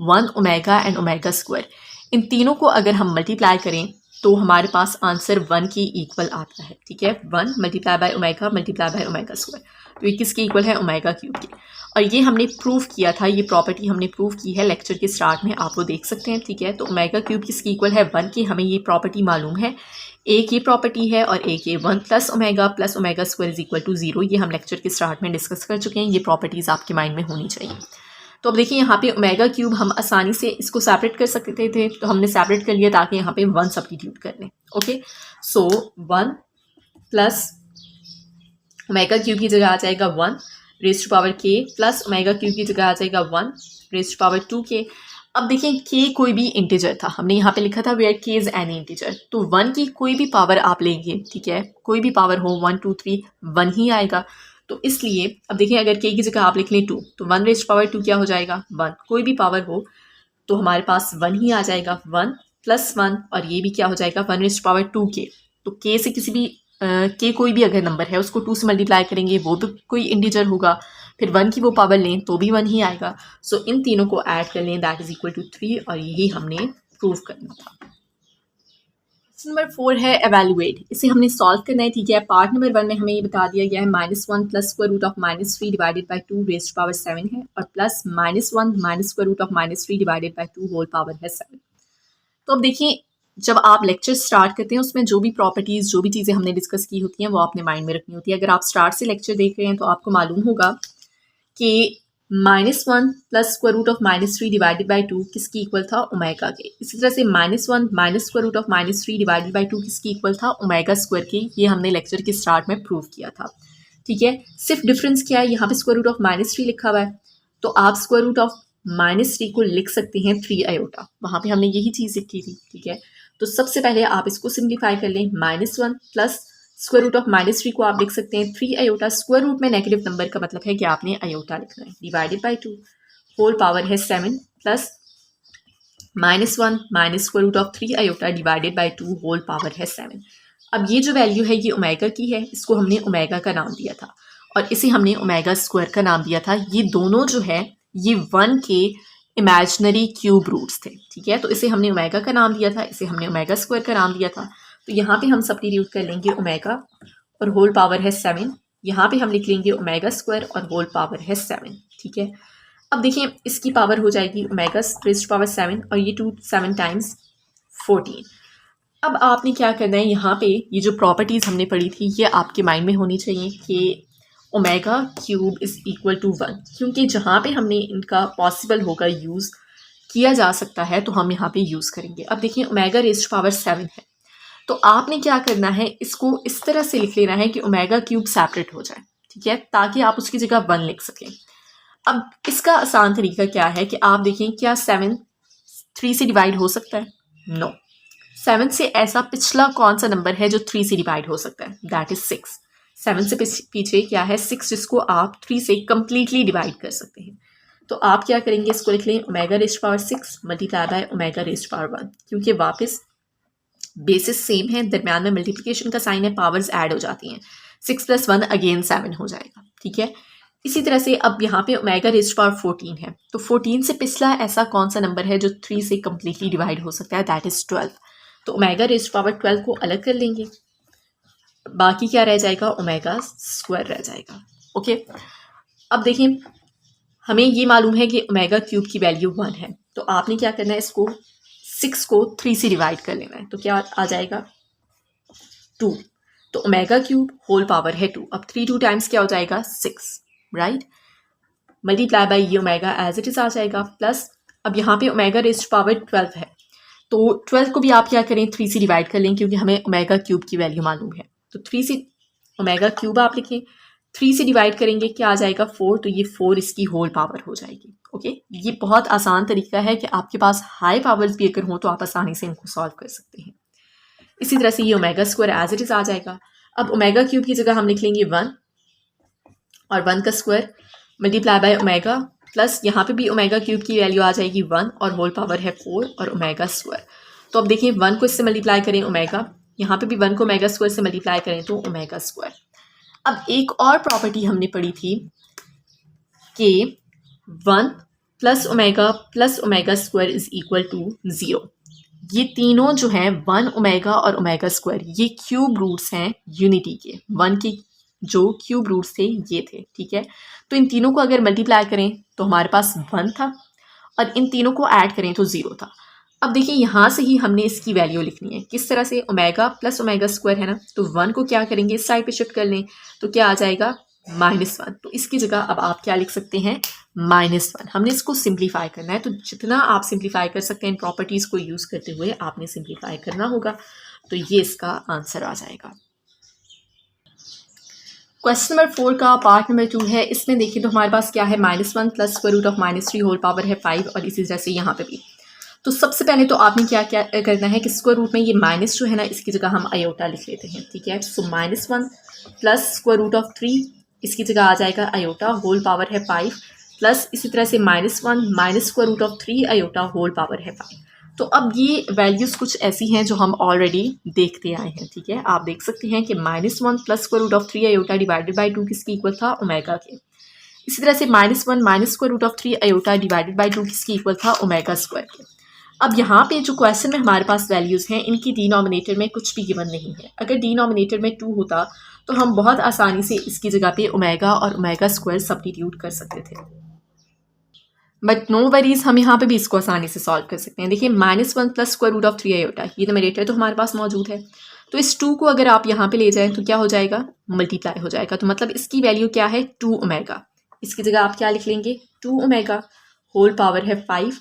1 ओमेगा एंड ओमेगा स्क्वायर, इन तीनों को अगर हम मल्टीप्लाई करें तो हमारे पास आंसर 1 की इक्वल आता है, ठीक है। 1 multiply by omega multiply by omega square, तो ये किसके इक्वल है, ओमेगा क्यूब के। और ये हमने प्रूव किया था, ये प्रॉपर्टी हमने प्रूव की है लेक्चर के स्टार्ट में, आप वो देख सकते हैं, ठीक है। तो ओमेगा क्यूब किसकी इक्वल है, 1 की। हमें ये प्रॉपर्टी मालूम है, एक ये प्रॉपर्टी है और एक ये 1 plus omega square is equal to 0। ये हम लेक्चर के स्टार्ट में डिस्कस कर चुके हैं, ये प्रॉपर्टीज़ आपके माइंड में होनी चाहिए। तो अब देखिए यहाँ पे ओमेगा क्यूब हम आसानी से इसको सेपरेट कर सकते थे, तो हमने सेपरेट कर लिया ताकि यहाँ पे 1 सब्स्टिट्यूट कर लें। Okay, so 1 plus omega cube की जगह आ जाएगा 1 raised to power k plus omega cube की जगह आ जाएगा 1 रेज़्ड टू पावर 2k। अब देखिए k कोई भी इंटीजर था, हमने यहाँ पे लिखा था where k is any integer, तो 1 की कोई भी पावर आप लेंगे, ठीक है, कोई भी पावर हो 1 2 3 1 ही आएगा। तो इसलिए अब देखिए अगर k की जगह आप लिख लें 2 तो 1 रेज़्ड टू पावर 2 क्या हो जाएगा, 1। कोई भी पावर हो तो हमारे पास 1 ही आ जाएगा, 1 प्लस 1 और ये भी क्या हो जाएगा 1 रेज़्ड टू पावर 2k। तो k से किसी भी k कोई भी अगर नंबर है उसको 2 से मल्टीप्लाई करेंगे वो भी कोई इंटीजर होगा, फिर 1 की वो पावर लें तो भी 1 ही आएगा। सो इन तीनों को ऐड कर लें, दैट इज इक्वल टू 3 और यही हमने प्रूव करना था। नंबर 4 है एवेलुएट, इसे हमने सॉल्व करना है, ठीक है। पार्ट नंबर 1 में हमें ये बता दिया गया है -1 plus square root of -3 divided by 2 raised to power 7 है और plus -1 minus square root of -3 divided by 2 whole power है 7। तो अब देखिए जब आप लेक्चर स्टार्ट करते हैं उसमें जो भी प्रॉपर्टीज़ जो भी चीज़ें हमने डिस्कस की होती हैं वो आपने माइंड में रखनी होती है। अगर आप स्टार्ट से लेक्चर देख रहे हैं तो आपको मालूम होगा कि -1 plus square root of -3 divided by 2 किसकी इक्वल था, ओमेगा के। इसी तरह से -1 minus square root of -3 divided by 2 किसकी इक्वल था, ओमेगा स्क्वायर के। ये हमने लेक्चर के स्टार्ट में प्रूव किया था, ठीक है। सिर्फ डिफरेंस क्या है, यहाँ पे स्क्वायर रूट ऑफ -3 लिखा हुआ है तो आप स्क्वायर रूट ऑफ -3 को लिख सकते हैं 3 आयोटा, वहाँ पे हमने यही चीज़ लिखी थी, ठीक है। तो सबसे पहले आप इसको सिंप्लीफाई कर लें, -1 प्लस स्क्वायर रूट ऑफ -3 को आप लिख सकते हैं 3 आयोटा। स्क्वायर रूट में नेगेटिव नंबर का मतलब है कि आपने आयोटा लिखना है, डिवाइडेड बाय 2 होल पावर है 7 plus -1 minus square root of 3 iota divided by 2 whole power है 7। अब ये जो वैल्यू है ये ओमेगा की है, इसको हमने ओमेगा का नाम दिया था और इसे हमने ओमेगा स्क्वायर का नाम दिया था। ये दोनों जो है ये 1 के इमेजिनरी क्यूब रूट्स थे, ठीक है। तो इसे हमने ओमेगा का नाम दिया था, इसे हमने ओमेगा स्क्वायर का नाम दिया था। तो यहाँ पे हम सब्स्टिट्यूट कर लेंगे ओमेगा और होल पावर है 7। यहाँ पे हम लिख लेंगे ओमेगा स्क्वायर और होल पावर है 7, ठीक है। अब देखिए इसकी पावर हो जाएगी ओमेगा रेज़्ड पावर 7 और ये 2 7 टाइम्स 14। अब आपने क्या करना है, यहाँ पे ये जो प्रॉपर्टीज़ हमने पढ़ी थी ये आपके माइंड में होनी चाहिए कि omega cube is equal to 1, क्योंकि जहाँ पे हमने इनका पॉसिबल होगा यूज़ किया जा सकता है तो हम यहाँ पे यूज़ करेंगे। अब देखिए ओमेगा रेज़्ड पावर 7 है, तो आपने क्या करना है, इसको इस तरह से लिख लेना है कि ओमेगा क्यूब सेपरेट हो जाए, ठीक है, ताकि आप उसकी जगह 1 लिख सकें। अब इसका आसान तरीका क्या है कि आप देखें क्या 7 3 से डिवाइड हो सकता है? नो। 7 से ऐसा पिछला कौन सा नंबर है जो 3 से डिवाइड हो सकता है? That is 6। 7 से पीछे क्या है? 6, जिसको आप 3 से कंप्लीटली डिवाइड कर सकते हैं। तो आप क्या करेंगे, इसको लिख लें omega raised power 6 multiply by omega raised power 1, क्योंकि वापस बेसिस सेम है, दरम्यान में मल्टीप्लिकेशन का साइन है, पावर्स ऐड हो जाती हैं। 6 + 1 अगेन 7 हो जाएगा, ठीक है। इसी तरह से अब यहाँ पे ओमेगा रेज़्ड पावर 14 है, तो 14 से पिछला ऐसा कौन सा नंबर है जो 3 से कंप्लीटली डिवाइड हो सकता है? That is 12। तो ओमेगा रेज़्ड पावर 12 को अलग कर लेंगे, बाकी क्या रह जाएगा? ओमेगा स्क्वायर रह जाएगा, ओके। अब देखिए हमें ये मालूम है कि ओमेगा क्यूब की वैल्यू 1 है, तो आपने क्या करना है, इसको 6 को 3 से डिवाइड कर लेना है, तो क्या आ जाएगा? 2। तो ओमेगा क्यूब होल पावर है 2। अब 3 2 टाइम्स क्या हो जाएगा? 6, राइट। मल्टीप्लाई बाई ये ओमेगा एज इट इज़ आ जाएगा, प्लस अब यहाँ पे ओमेगा रेज़्ड पावर 12 है, तो 12 को भी आप क्या करें, 3 से डिवाइड कर लें, क्योंकि हमें ओमेगा क्यूब की वैल्यू मालूम है। तो 3 से ओमेगा क्यूब आप लिखें, 3 से डिवाइड करेंगे क्या आ जाएगा? 4। तो ये 4 इसकी होल पावर हो जाएगी, ओके। ये बहुत आसान तरीका है कि आपके पास हाई पावर्स भी अगर हों तो आप आसानी से इनको सॉल्व कर सकते हैं। इसी तरह से ये omega square as it is आ जाएगा। अब ओमेगा क्यूब की जगह हम लिख लेंगे 1 और 1 का square multiply by omega, plus यहाँ पे भी ओमेगा क्यूब की वैल्यू आ जाएगी 1 और होल पावर है 4 और ओमेगा स्क्वायर। तो अब देखिए 1 को इससे मल्टीप्लाई करें ओमेगा, यहाँ पे भी 1 को ओमेगा स्क्वायर से मल्टीप्लाई करें तो ओमेगा स्क्वायर। अब एक और प्रॉपर्टी हमने पढ़ी थी कि 1 plus omega square is equal to 0। ये तीनों जो हैं 1 ओमेगा और ओमेगा स्क्वायर ये क्यूब रूट्स हैं यूनिटी के। 1 के जो क्यूब रूट्स थे ये थे, ठीक है। तो इन तीनों को अगर मल्टीप्लाई करें तो हमारे पास 1 था और इन तीनों को ऐड करें तो 0 था। अब देखिए यहाँ से ही हमने इसकी वैल्यू लिखनी है, किस तरह से? ओमेगा प्लस ओमेगा स्क्वायर है ना, तो 1 को क्या करेंगे, इस साइड पे शिफ्ट कर लें, तो क्या आ जाएगा? -1। तो इसकी जगह अब आप क्या लिख सकते हैं? -1। हमने इसको सिंप्लीफाई करना है, तो जितना आप सिंप्लीफाई कर सकते हैं इन प्रॉपर्टीज़ को यूज़ करते हुए आपने सिंप्लीफाई करना होगा। तो ये इसका आंसर आ जाएगा। क्वेश्चन नंबर 4 का पार्ट नंबर 2 है। इसमें देखिए तो हमारे पास क्या है, -1 plus square root of -3 whole power है 5 और इसी तरह से यहाँ पे भी। तो सबसे पहले तो आपने क्या क्या करना है कि स्क्वायर रूट में ये माइनस जो है ना इसकी जगह हम आयोटा लिख लेते हैं, ठीक है। सो -1 प्लस स्क्वायर रूट ऑफ 3 इसकी जगह आ जाएगा आयोटा होल पावर है 5, प्लस इसी तरह से -1 minus square root of 3 iota whole power है 5। तो अब ये वैल्यूज़ कुछ ऐसी हैं जो हम ऑलरेडी देखते आए हैं, ठीक है। आप देख सकते हैं कि -1 plus square root of 3 iota divided by 2 किसकी इक्वल था? ओमेगा के। इसी तरह से -1 minus square root of 3 iota divided by 2 किसकी इक्वल था? ओमेगा स्क्वायर के। अब यहाँ पे जो क्वेश्चन में हमारे पास वैल्यूज़ हैं इनकी डिनोमिनेटर में कुछ भी गिवन नहीं है। अगर डिनोमिनेटर में 2 होता तो हम बहुत आसानी से इसकी जगह पे ओमेगा और ओमेगा स्क्वायर सब्स्टिट्यूट कर सकते थे, बट नो वरीज, हम यहाँ पे भी इसको आसानी से सॉल्व कर सकते हैं। देखिए -1 plus square root of 3 iota, ये न्यूमरेटर तो हमारे पास मौजूद है, तो इस 2 को अगर आप यहाँ पे ले जाएं तो क्या हो जाएगा? मल्टीप्लाई हो जाएगा। तो मतलब इसकी वैल्यू क्या है? 2 ओमेगा। इसकी जगह आप क्या लिख लेंगे? 2 ओमेगा होल पावर है 5,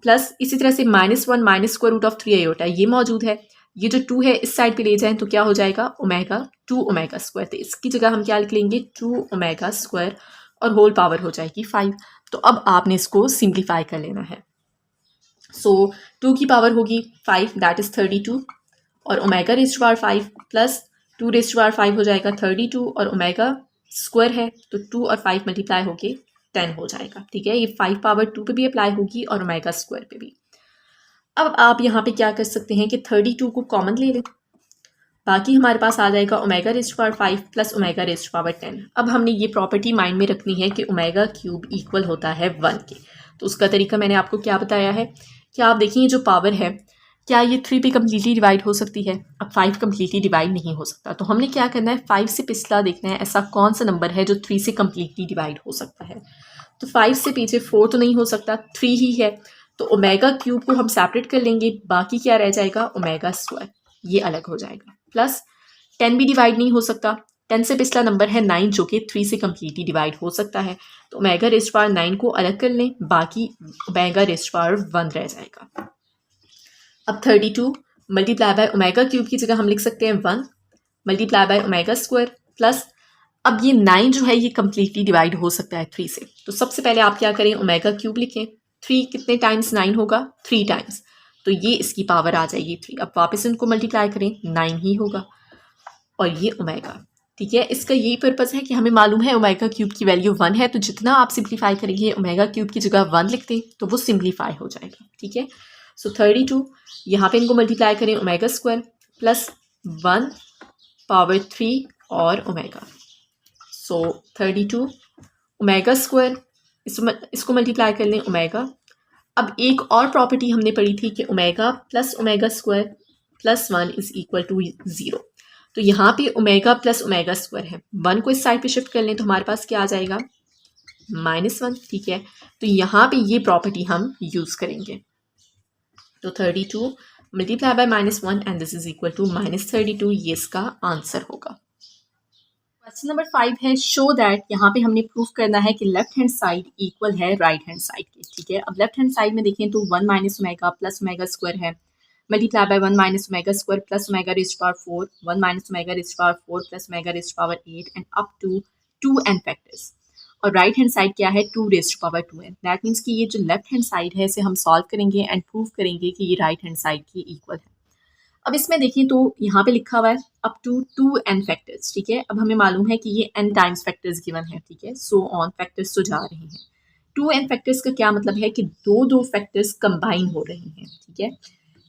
प्लस इसी तरह से -1 minus square root of 3 iota ये मौजूद है। ये जो 2 है इस साइड पे ले जाएं तो क्या हो जाएगा? Omega 2 omega square. तो इसकी जगह हम क्या लिख लेंगे? 2 ओमेगा स्क्वायर और होल पावर हो जाएगी 5। तो अब आपने इसको सिंप्लीफाई कर लेना है। सो 2 की पावर होगी 5, दैट इज़ 32, और omega raised power 5 plus 2 raised power 5 हो जाएगा 32, और ओमेगा स्क्वायर है तो 2 और 5 मल्टीप्लाई होके 10 हो जाएगा, ठीक है। ये 5 पावर 2 पे भी अप्लाई होगी और ओमेगा स्क्वायर पे भी। अब आप यहाँ पे क्या कर सकते हैं कि 32 को कॉमन ले लें, बाकी हमारे पास आ जाएगा omega raised to power 5 plus omega raised to power 10। अब हमने ये प्रॉपर्टी माइंड में रखनी है कि ओमेगा क्यूब इक्वल होता है 1 के। तो उसका तरीका मैंने आपको क्या बताया है कि आप देखिए जो पावर है क्या ये 3 पे कम्प्लीटली डिवाइड हो सकती है? अब 5 कम्प्लीटली डिवाइड नहीं हो सकता, तो हमने क्या करना है 5 से पिछला देखना है ऐसा कौन सा नंबर है जो 3 से कम्प्लीटली डिवाइड हो सकता है। तो 5 से पीछे 4 तो नहीं हो सकता, 3 ही है। तो ओमेगा क्यूब को हम सेपरेट कर लेंगे, बाकी क्या रह जाएगा ओमेगा स्क्वायर, ये अलग हो जाएगा। प्लस 10 भी डिवाइड नहीं हो सकता, 10 से पिछला नंबर है 9 जो कि 3 से कम्प्लीटली डिवाइड हो सकता है। तो ओमेगा रेज़्ड पावर 9 को अलग कर लें, बाकी ओमेगा रेज़्ड पावर 1 रह जाएगा। अब 32 मल्टीप्लाई बाय ओमेगा क्यूब की जगह हम लिख सकते हैं 1 multiply by omega square plus अब ये 9 जो है ये कम्प्लीटली डिवाइड हो सकता है 3 से। तो सबसे पहले आप क्या करें ओमेगा क्यूब लिखें, 3 कितने टाइम्स 9 होगा 3 टाइम्स, तो ये इसकी पावर आ जाएगी 3। अब वापस इनको मल्टीप्लाई करें 9 ही होगा और ये ओमेगा। ठीक है, इसका यही पर्पज़ है कि हमें मालूम है ओमेगा क्यूब की वैल्यू 1 है, तो जितना आप सिंप्लीफाई करेंगे ओमेगा क्यूब की जगह 1 लिख दें तो वो सिंप्लीफाई हो जाएगा। ठीक है, सो 32 यहाँ पे इनको मल्टीप्लाई करें ओमेगा स्क्वायर प्लस 1 पावर 3 और ओमेगा। सो 32 ओमेगा स्क्वायर इसको मल्टीप्लाई कर लें ओमेगा। अब एक और प्रॉपर्टी हमने पढ़ी थी कि omega plus omega square plus 1 is equal to 0। तो यहाँ पे ओमेगा प्लस ओमेगा स्क्वायर है, 1 को इस साइड पे शिफ्ट कर लें तो हमारे पास क्या आ जाएगा -1। ठीक है, तो यहाँ पे ये प्रॉपर्टी हम यूज़ करेंगे। तो 32 multiply by -1 and this is equal to -32, ये इसका आंसर होगा। क्वेश्चन नंबर 5 है शो दैट, यहाँ पे हमने प्रूफ करना है कि लेफ्ट हैंड साइड इक्वल है राइट हैंड साइड के। ठीक है, अब लेफ्ट हैंड साइड में देखें तो 1 minus omega plus omega square है multiply by 1 minus omega square plus omega raised to power 4, 1 minus omega raised to power 4 plus omega raised to power 8 and up to 2 N factors. और राइट हैंड साइड क्या है 2 रेज़्ड टू पावर 2 है। दैट मीन्स कि ये जो लेफ्ट हैंड साइड है इसे हम सॉल्व करेंगे एंड प्रूव करेंगे कि ये राइट हैंड साइड की इक्वल है। अब इसमें देखें तो यहाँ पे लिखा हुआ है अप टू 2 एन फैक्टर्स। ठीक है, अब हमें मालूम है कि ये n टाइम्स फैक्टर्स गिवन है। ठीक है, सो ऑन फैक्टर्स तो जा रहे हैं। 2 एन फैक्टर्स का क्या मतलब है कि दो फैक्टर्स कंबाइन हो रहे हैं। ठीक है,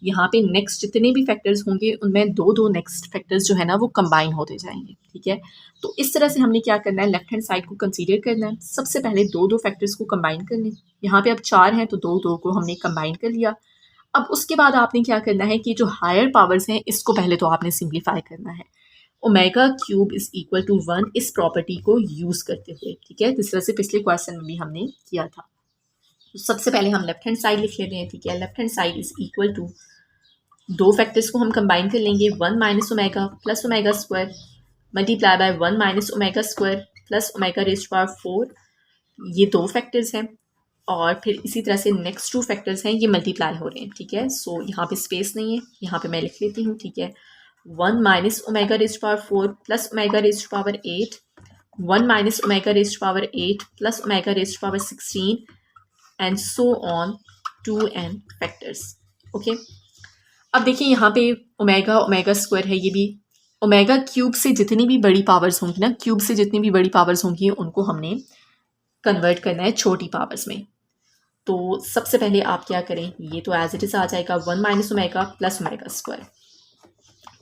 यहाँ पे नेक्स्ट जितने भी फैक्टर्स होंगे उनमें दो नेक्स्ट फैक्टर्स जो है ना वो कंबाइन होते जाएंगे। ठीक है, तो इस तरह से हमने क्या करना है लेफ्ट हैंड साइड को कंसीडर करना है। सबसे पहले दो फैक्टर्स को कंबाइन कर लें। यहाँ पे अब 4 हैं तो दो को हमने कंबाइन कर लिया। अब उसके बाद आपने क्या करना है कि जो हायर पावर्स हैं इसको पहले तो आपने सिंप्लीफाई करना है। Omega cube is equal to 1 इस प्रॉपर्टी को यूज़ करते हुए। ठीक है, जिस तरह से पिछले क्वेश्चन में भी हमने किया था। तो सबसे पहले हम लेफ्ट हैंड साइड लिख लेते हैं। ठीक है, left hand side is equal to दो फैक्टर्स को हम कंबाइन कर लेंगे 1 minus omega plus omega square multiply by 1 minus omega square plus omega raised to power 4, ये दो फैक्टर्स हैं। और फिर इसी तरह से नेक्स्ट 2 फैक्टर्स हैं ये मल्टीप्लाई हो रहे हैं। ठीक है, सो यहाँ पे स्पेस नहीं है, यहाँ पे मैं लिख लेती हूँ। ठीक है, 1 minus omega raised to power 4 plus omega raised to power 8, 1 minus omega raised to power 8 plus omega raised to power 16 and so on 2n factors. Okay, अब देखिए यहाँ पे ओमेगा स्क्वायर है, ये भी ओमेगा क्यूब से जितनी भी बड़ी पावर्स होंगी ना, क्यूब से जितनी भी बड़ी पावर्स होंगी उनको हमने कन्वर्ट करना है छोटी पावर्स में। तो सबसे पहले आप क्या करें, ये तो एज इट इज़ आ जाएगा 1 minus omega plus omega square,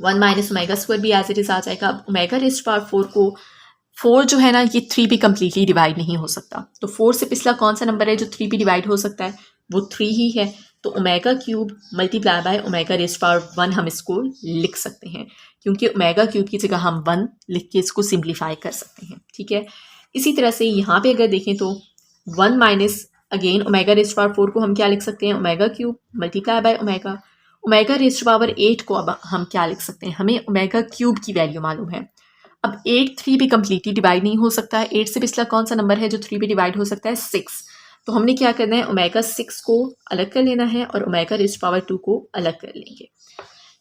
1 minus omega square भी एज इट इज़ आ जाएगा। अब ओमेगा रेज़्ड टू पावर 4 को 4 जो है ना ये 3 पे कम्प्लीटली डिवाइड नहीं हो सकता, तो 4 से पिछला कौन सा नंबर है जो 3 पे डिवाइड हो सकता है, वो 3 ही है। तो omega cube multiply by omega raised to power 1 हम इसको लिख सकते हैं, क्योंकि ओमेगा क्यूब की जगह हम 1 लिख के इसको सिंप्लीफाई कर सकते हैं। ठीक है, इसी तरह से यहाँ पे अगर देखें तो 1 minus again omega raised to power 4 को हम क्या लिख सकते हैं omega cube multiply by omega. Omega raised to power 8 को अब हम क्या लिख सकते हैं, हमें ओमेगा क्यूब की वैल्यू मालूम है। अब 8 3 पे कम्प्लीटली डिवाइड नहीं हो सकता है, 8 से पिछला कौन सा नंबर है जो 3 पे डिवाइड हो सकता है 6। तो हमने क्या करना है ओमेगा 6 को अलग कर लेना है और ओमेगा रेज़्ड टू पावर 2 को अलग कर लेंगे।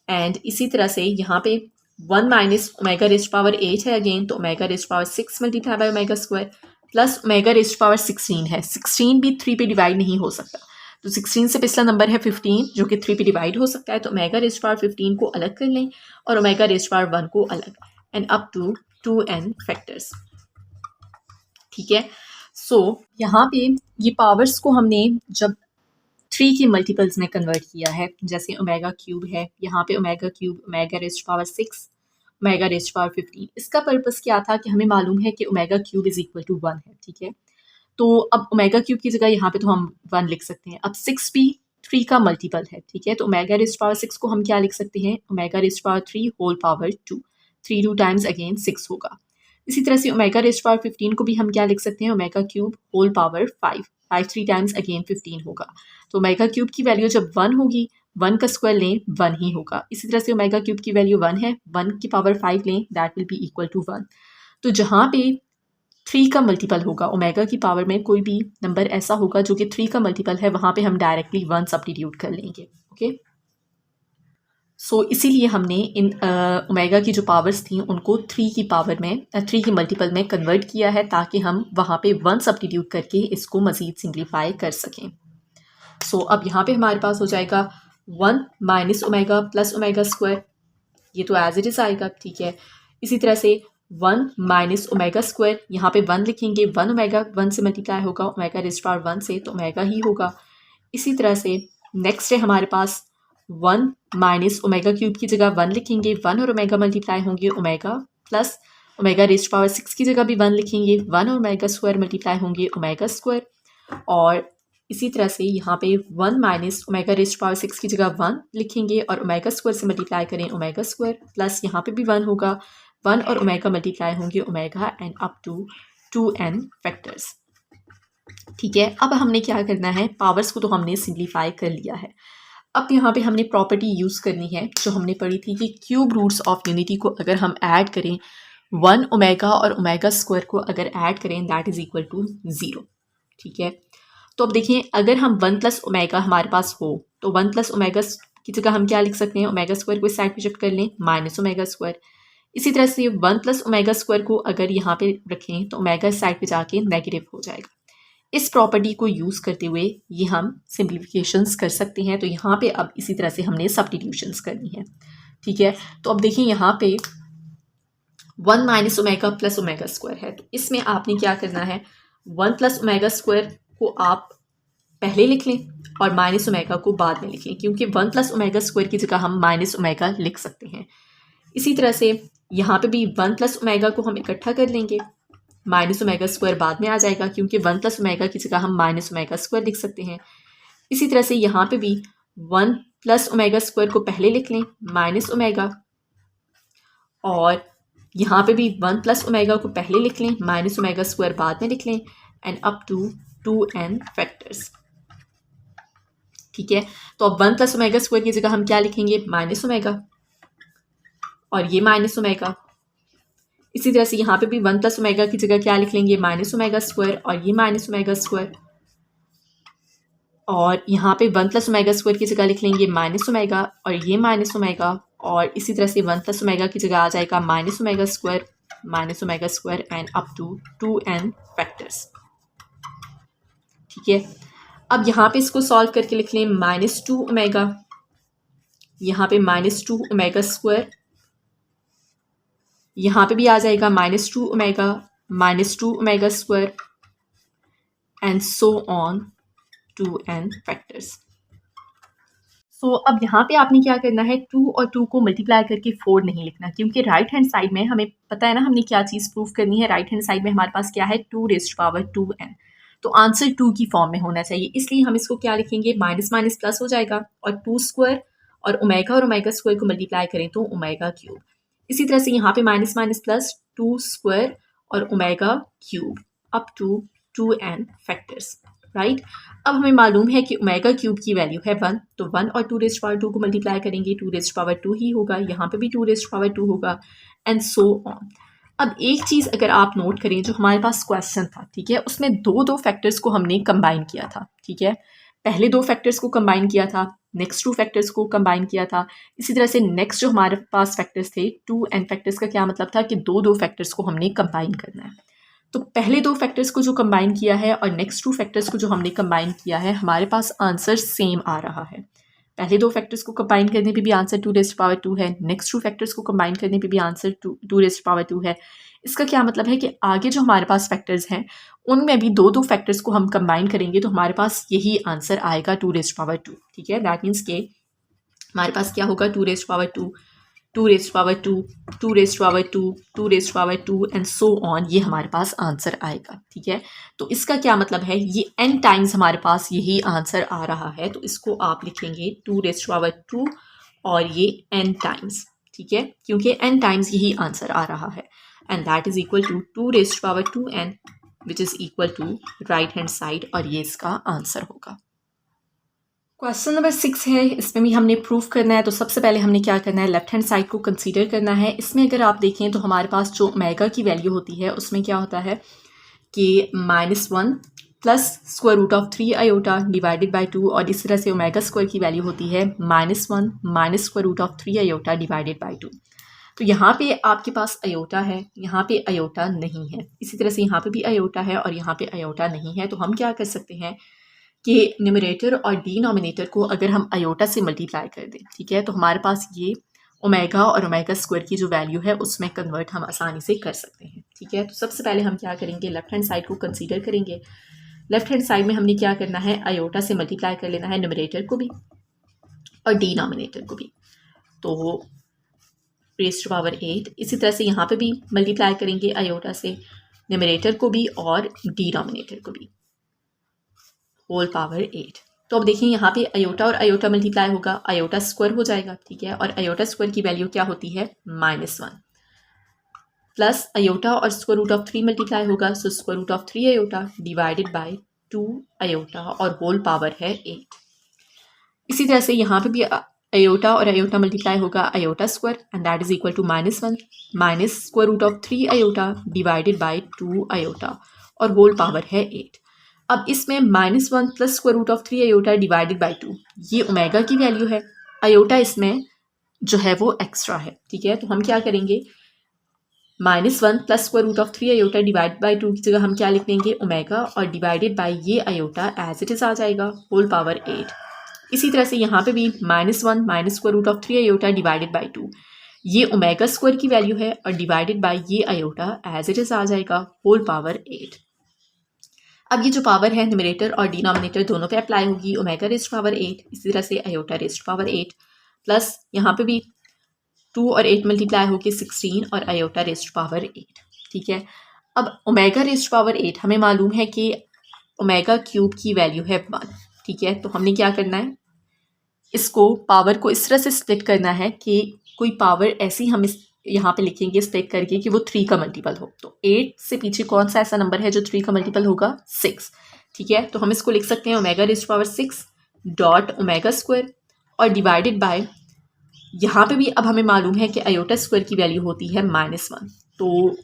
एंड इसी तरह से यहाँ पे 1 minus omega raised to power 8 है अगेन, तो omega raised to power 6 multiply by omega square plus omega raised to power 16 है, 16 भी 3 पे डिवाइड नहीं हो सकता, तो 16 से पिछला नंबर है 15 जो कि 3 पे डिवाइड हो सकता है, तो ओमेगा रेज़्ड टू पावर 15 को अलग कर लें और ओमेगा रेज़्ड टू पावर 1 को अलग and up to 2n factors. ठीक है, सो यहाँ पे ये पावर्स को हमने जब 3 के मल्टीपल्स में कन्वर्ट किया है, जैसे ओमेगा क्यूब है, यहाँ पे omega cube omega raised to power 6 omega raised to power 15। इसका पर्पस क्या था कि हमें मालूम है कि omega cube is equal to 1 है, ठीक है। तो अब ओमेगा क्यूब की जगह यहाँ पे तो हम 1 लिख सकते हैं। अब 6 भी 3 का मल्टीपल है, ठीक है। तो ओमेगा रेज़्ड टू पावर 6 को हम क्या लिख सकते हैं, omega raised to power 3 whole power 2, 3 2 times again 6 होगा। इसी तरह से ओमेगा रेज़्ड टू पावर 15 को भी हम क्या लिख सकते हैं, omega cube whole power 5, 5 3 times again 15 होगा। तो ओमेगा क्यूब की वैल्यू जब 1 होगी, 1 का स्क्वायर लें 1 ही होगा। इसी तरह से ओमेगा क्यूब की वैल्यू 1 है, 1 की पावर 5 लें, that will be equal to 1। तो जहाँ पे 3 का मल्टीपल होगा, ओमेगा की पावर में कोई भी नंबर ऐसा होगा जो कि 3 का मल्टीपल है, वहाँ पे हम डायरेक्टली 1 सब्स्टिट्यूट कर लेंगे, ओके। सो इसीलिए हमने इन ओमेगा की जो पावर्स थी उनको 3 की पावर में 3 की मल्टीपल में कन्वर्ट किया है, ताकि हम वहाँ पे 1 सब्स्टिट्यूट करके इसको मज़ीद सिंप्लीफाई कर सकें। सो अब यहाँ पे हमारे पास हो जाएगा 1 minus omega plus omega square, ये तो एज इट इज़ आएगा, ठीक है। इसी तरह से 1 माइनस ओमेगा स्क्वायर, यहाँ पे 1 लिखेंगे, 1 ओमेगा 1 से मल्टीप्लाई होगा, ओमेगा रेज़्ड टू पावर 1 से, तो ओमेगा ही होगा। इसी तरह से नेक्स्ट है हमारे पास 1 माइनस ओमेगा क्यूब की जगह 1 लिखेंगे, 1 और ओमेगा मल्टीप्लाई होंगे, omega plus omega raised to power 6 की जगह भी 1 लिखेंगे, 1 और ओमेगा स्क्वायर मल्टीप्लाई होंगे, ओमेगा स्क्वायर। और इसी तरह से यहाँ पे 1 minus omega raised to power 6 की जगह 1 लिखेंगे और ओमेगा स्क्वायर से मल्टीप्लाई करें, ओमेगा स्क्वायर, प्लस यहाँ पे भी 1 होगा, 1 और ओमेगा मल्टीप्लाई होंगे, omega and up to 2n factors, ठीक है। अब हमने क्या करना है, पावर्स को तो हमने सिंप्लीफाई कर लिया है। अब यहाँ पे हमने प्रॉपर्टी यूज़ करनी है जो हमने पढ़ी थी कि क्यूब रूट्स ऑफ यूनिटी को अगर हम ऐड करें, 1 ओमेगा और ओमेगा स्क्वायर को अगर ऐड करें, दैट इज़ इक्वल टू 0, ठीक है। तो अब देखिए, अगर हम 1 प्लस ओमेगा हमारे पास हो तो 1 प्लस ओमेगा की जगह हम क्या लिख सकते हैं, ओमेगा स्क्वायर को इस साइड पे शिफ्ट कर लें, माइनस ओमेगा स्क्वायर। इसी तरह से 1 प्लस ओमेगा स्क्वायर को अगर यहाँ पे रखें तो ओमेगा इस साइड पे जाके नेगेटिव हो जाएगा। इस प्रॉपर्टी को यूज़ करते हुए ये हम सिंप्लीफिकेशंस कर सकते हैं। तो यहाँ पे अब इसी तरह से हमने सब्स्टिट्यूशंस करनी है, ठीक है। तो अब देखिए यहाँ पे 1 minus omega plus omega square है, तो इसमें आपने क्या करना है, 1 प्लस ओमेगा स्क्वायर को आप पहले लिख लें और माइनस ओमेगा को बाद में लिख लें, क्योंकि 1 प्लस ओमेगा स्क्वायर की जगह हम माइनस ओमेगा लिख सकते हैं। इसी तरह से यहाँ पे भी 1 प्लस ओमेगा को हम इकट्ठा कर लेंगे, माइनस ओमेगा स्क्वायर बाद में आ जाएगा, क्योंकि 1 प्लस ओमेगा की जगह हम माइनस ओमेगा स्क्वायर लिख सकते हैं। इसी तरह से यहाँ पे भी 1 प्लस ओमेगा स्क्वायर को पहले लिख लें, माइनस ओमेगा, और यहाँ पे भी 1 प्लस ओमेगा को पहले लिख लें, माइनस ओमेगा स्क्वायर बाद में लिख लें, and up to 2n factors, ठीक है। तो अब 1 प्लस ओमेगा स्क्वायर की जगह हम क्या लिखेंगे, माइनस ओमेगा, और ये माइनस ओमेगा। इसी तरह से यहाँ पे भी 1 प्लस ओमेगा की जगह क्या लिख लेंगे, माइनस ओमेगा स्क्वायर, और ये माइनस ओमेगा स्क्वायर, और यहाँ पे 1 प्लस ओमेगा स्क्वायर की जगह लिख लेंगे माइनस ओमेगा, और ये माइनस ओमेगा, और इसी तरह से 1 प्लस ओमेगा की जगह आ जाएगा minus omega square and up to 2n factors, ठीक है। अब यहाँ पे इसको सॉल्व करके लिख लें, -2 ओमेगा, यहाँ पे -2 ओमेगा स्क्वायर, यहाँ पे भी आ जाएगा -2 omega square, and so on 2n factors. So अब यहाँ पे आपने क्या करना है, 2 और 2 को मल्टीप्लाई करके 4 नहीं लिखना, क्योंकि राइट हैंड साइड में हमें पता है ना हमने क्या चीज़ प्रूफ करनी है। राइट हैंड साइड में हमारे पास क्या है, 2 रेज़्ड टू पावर 2n, तो आंसर 2 की फॉर्म में होना चाहिए, इसलिए हम इसको क्या लिखेंगे, माइनस माइनस प्लस हो जाएगा, और 2 स्क्वायर और ओमेगा स्क्वायर को मल्टीप्लाई करें तो ओमेगा क्यूब। इसी तरह से यहाँ पे माइनस माइनस प्लस 2 स्क्वायर और omega cube up to 2n factors, right. अब हमें मालूम है कि ओमेगा क्यूब की वैल्यू है 1, तो 1 और 2 रेज़्ड टू पावर 2 को मल्टीप्लाई करेंगे, 2 रेज़्ड टू पावर 2 ही होगा, यहाँ पे भी 2 रेज़्ड टू पावर 2 होगा, एंड सो ऑन। अब एक चीज़ अगर आप नोट करें, जो हमारे पास क्वेश्चन था, ठीक है, उसमें दो फैक्टर्स को हमने कंबाइन किया था, ठीक है। पहले 2 फैक्टर्स को कंबाइन किया था, नेक्स्ट 2 फैक्टर्स को कंबाइन किया था। इसी तरह से नेक्स्ट जो हमारे पास फैक्टर्स थे 2n फैक्टर्स का क्या मतलब था कि दो फैक्टर्स को हमने कंबाइन करना है। तो पहले 2 फैक्टर्स को जो कंबाइन किया है और नेक्स्ट 2 फैक्टर्स को जो हमने कंबाइन किया है, हमारे पास आंसर सेम आ रहा है। पहले दो फैक्टर्स को कंबाइन करने पे भी आंसर 2 रेज़्ड टू पावर 2 है, नेक्स्ट टू फैक्टर्स को कंबाइन करने पे भी आंसर 2 रेज़्ड टू पावर 2 है। इसका क्या मतलब है कि आगे जो हमारे पास फैक्टर्स हैं उनमें भी दो फैक्टर्स को हम कंबाइन करेंगे तो हमारे पास यही आंसर आएगा 2 रेज़्ड टू पावर 2। ठीक है, दैट मीन्स के हमारे पास क्या होगा 2 raised to power 2, 2 raised to power 2, 2 raised to power 2, 2 raised to power 2 and so on, ये हमारे पास आंसर आएगा। ठीक है, तो इसका क्या मतलब है, ये n टाइम्स हमारे पास यही आंसर आ रहा है, तो इसको आप लिखेंगे 2 रेज़्ड टू पावर 2 और ये n टाइम्स। ठीक है, क्योंकि n टाइम्स यही आंसर आ रहा है and that is equal to 2 raised to power 2n which is equal to right hand side, और ये इसका आंसर होगा। क्वेश्चन नंबर 6 है, इसमें भी हमने प्रूफ करना है। तो सबसे पहले हमने क्या करना है, लेफ्ट हैंड साइड को कंसीडर करना है। इसमें अगर आप देखें तो हमारे पास जो ओमेगा की वैल्यू होती है उसमें क्या होता है कि -1 plus square root of 3 iota divided by 2, और इस तरह से ओमेगा स्क्वायर की वैल्यू होती है -1 minus square root of 3 iota divided by 2। तो यहाँ पे आपके पास आयोटा है, यहाँ पे आयोटा नहीं है, इसी तरह से यहाँ पे भी आयोटा है और यहाँ पे आयोटा नहीं है। तो हम क्या कर सकते हैं कि न्यूमरेटर और डिनोमिनेटर को अगर हम आयोटा से मल्टीप्लाई कर दें, ठीक है, तो हमारे पास ये ओमेगा और ओमेगा स्क्वायर की जो वैल्यू है उसमें कन्वर्ट हम आसानी से कर सकते हैं। ठीक है, तो सबसे पहले हम क्या करेंगे, लेफ्ट हैंड साइड को कंसीडर करेंगे। लेफ्ट हैंड साइड में हमने क्या करना है, आयोटा से मल्टीप्लाई कर लेना है न्यूमरेटर को भी और डिनोमिनेटर को भी, तो रेज़्ड टू पावर 8। इसी तरह से यहाँ पे भी मल्टीप्लाई करेंगे आयोटा से न्यूमरेटर को भी और डिनोमिनेटर को भी, होल पावर 8। तो अब देखिए यहाँ पे आयोटा और आयोटा मल्टीप्लाई होगा, आयोटा स्क्वायर हो जाएगा। ठीक है, और आयोटा स्क्वायर की वैल्यू क्या होती है, -1 प्लस आयोटा और स्क्वायर रूट ऑफ 3 मल्टीप्लाई होगा, so square root of 3 iota divided by 2 iota और होल पावर है 8। इसी तरह से यहाँ पे भी आयोटा और आयोटा मल्टीप्लाई होगा, iota square and that is equal to -1 minus square root of 3 iota divided by 2 iota और होल पावर है 8। अब इसमें -1 plus square root of 3 iota divided by 2, ये ओमेगा की वैल्यू है, आयोटा इसमें जो है वो एक्स्ट्रा है। ठीक है, तो हम क्या करेंगे, -1 plus square root of 3 iota divide by 2 की जगह हम क्या लिख देंगे, ओमेगा और डिवाइडेड बाय ये आयोटा एज इट इज आ जाएगा, होल पावर 8। इसी तरह से यहाँ पे भी -1 minus square root of 3 iota divided by 2, ये ओमेगा स्क्वायर की वैल्यू है और डिवाइडेड बाय ये आयोटा एज इट इज आ जाएगा, होल पावर 8। अब ये जो पावर है न्यूमरेटर और डिनोमिनेटर दोनों पे अप्लाई होगी, ओमेगा रेज़्ड टू पावर 8 इसी तरह से iota raised to power 8 plus यहाँ पे भी 2 और 8 मल्टीप्लाई होके 16 और आयोटा रेज़्ड टू पावर 8। ठीक है, अब ओमेगा रेज़्ड टू पावर 8 हमें मालूम है कि ओमेगा क्यूब की वैल्यू है 1। ठीक है, तो हमने क्या करना है, इसको पावर को इस तरह से स्प्लिट करना है कि कोई पावर ऐसी हम इस यहाँ पे लिखेंगे स्प्लिट करके कि वो 3 का मल्टीपल हो। तो 8 से पीछे कौन सा ऐसा नंबर है जो 3 का मल्टीपल होगा, 6। ठीक है, तो हम इसको लिख सकते हैं omega raised to power 6 dot omega square और डिवाइडेड बाय, यहाँ पे भी अब हमें मालूम है कि आयोटा स्क्वायर की वैल्यू होती है -1, तो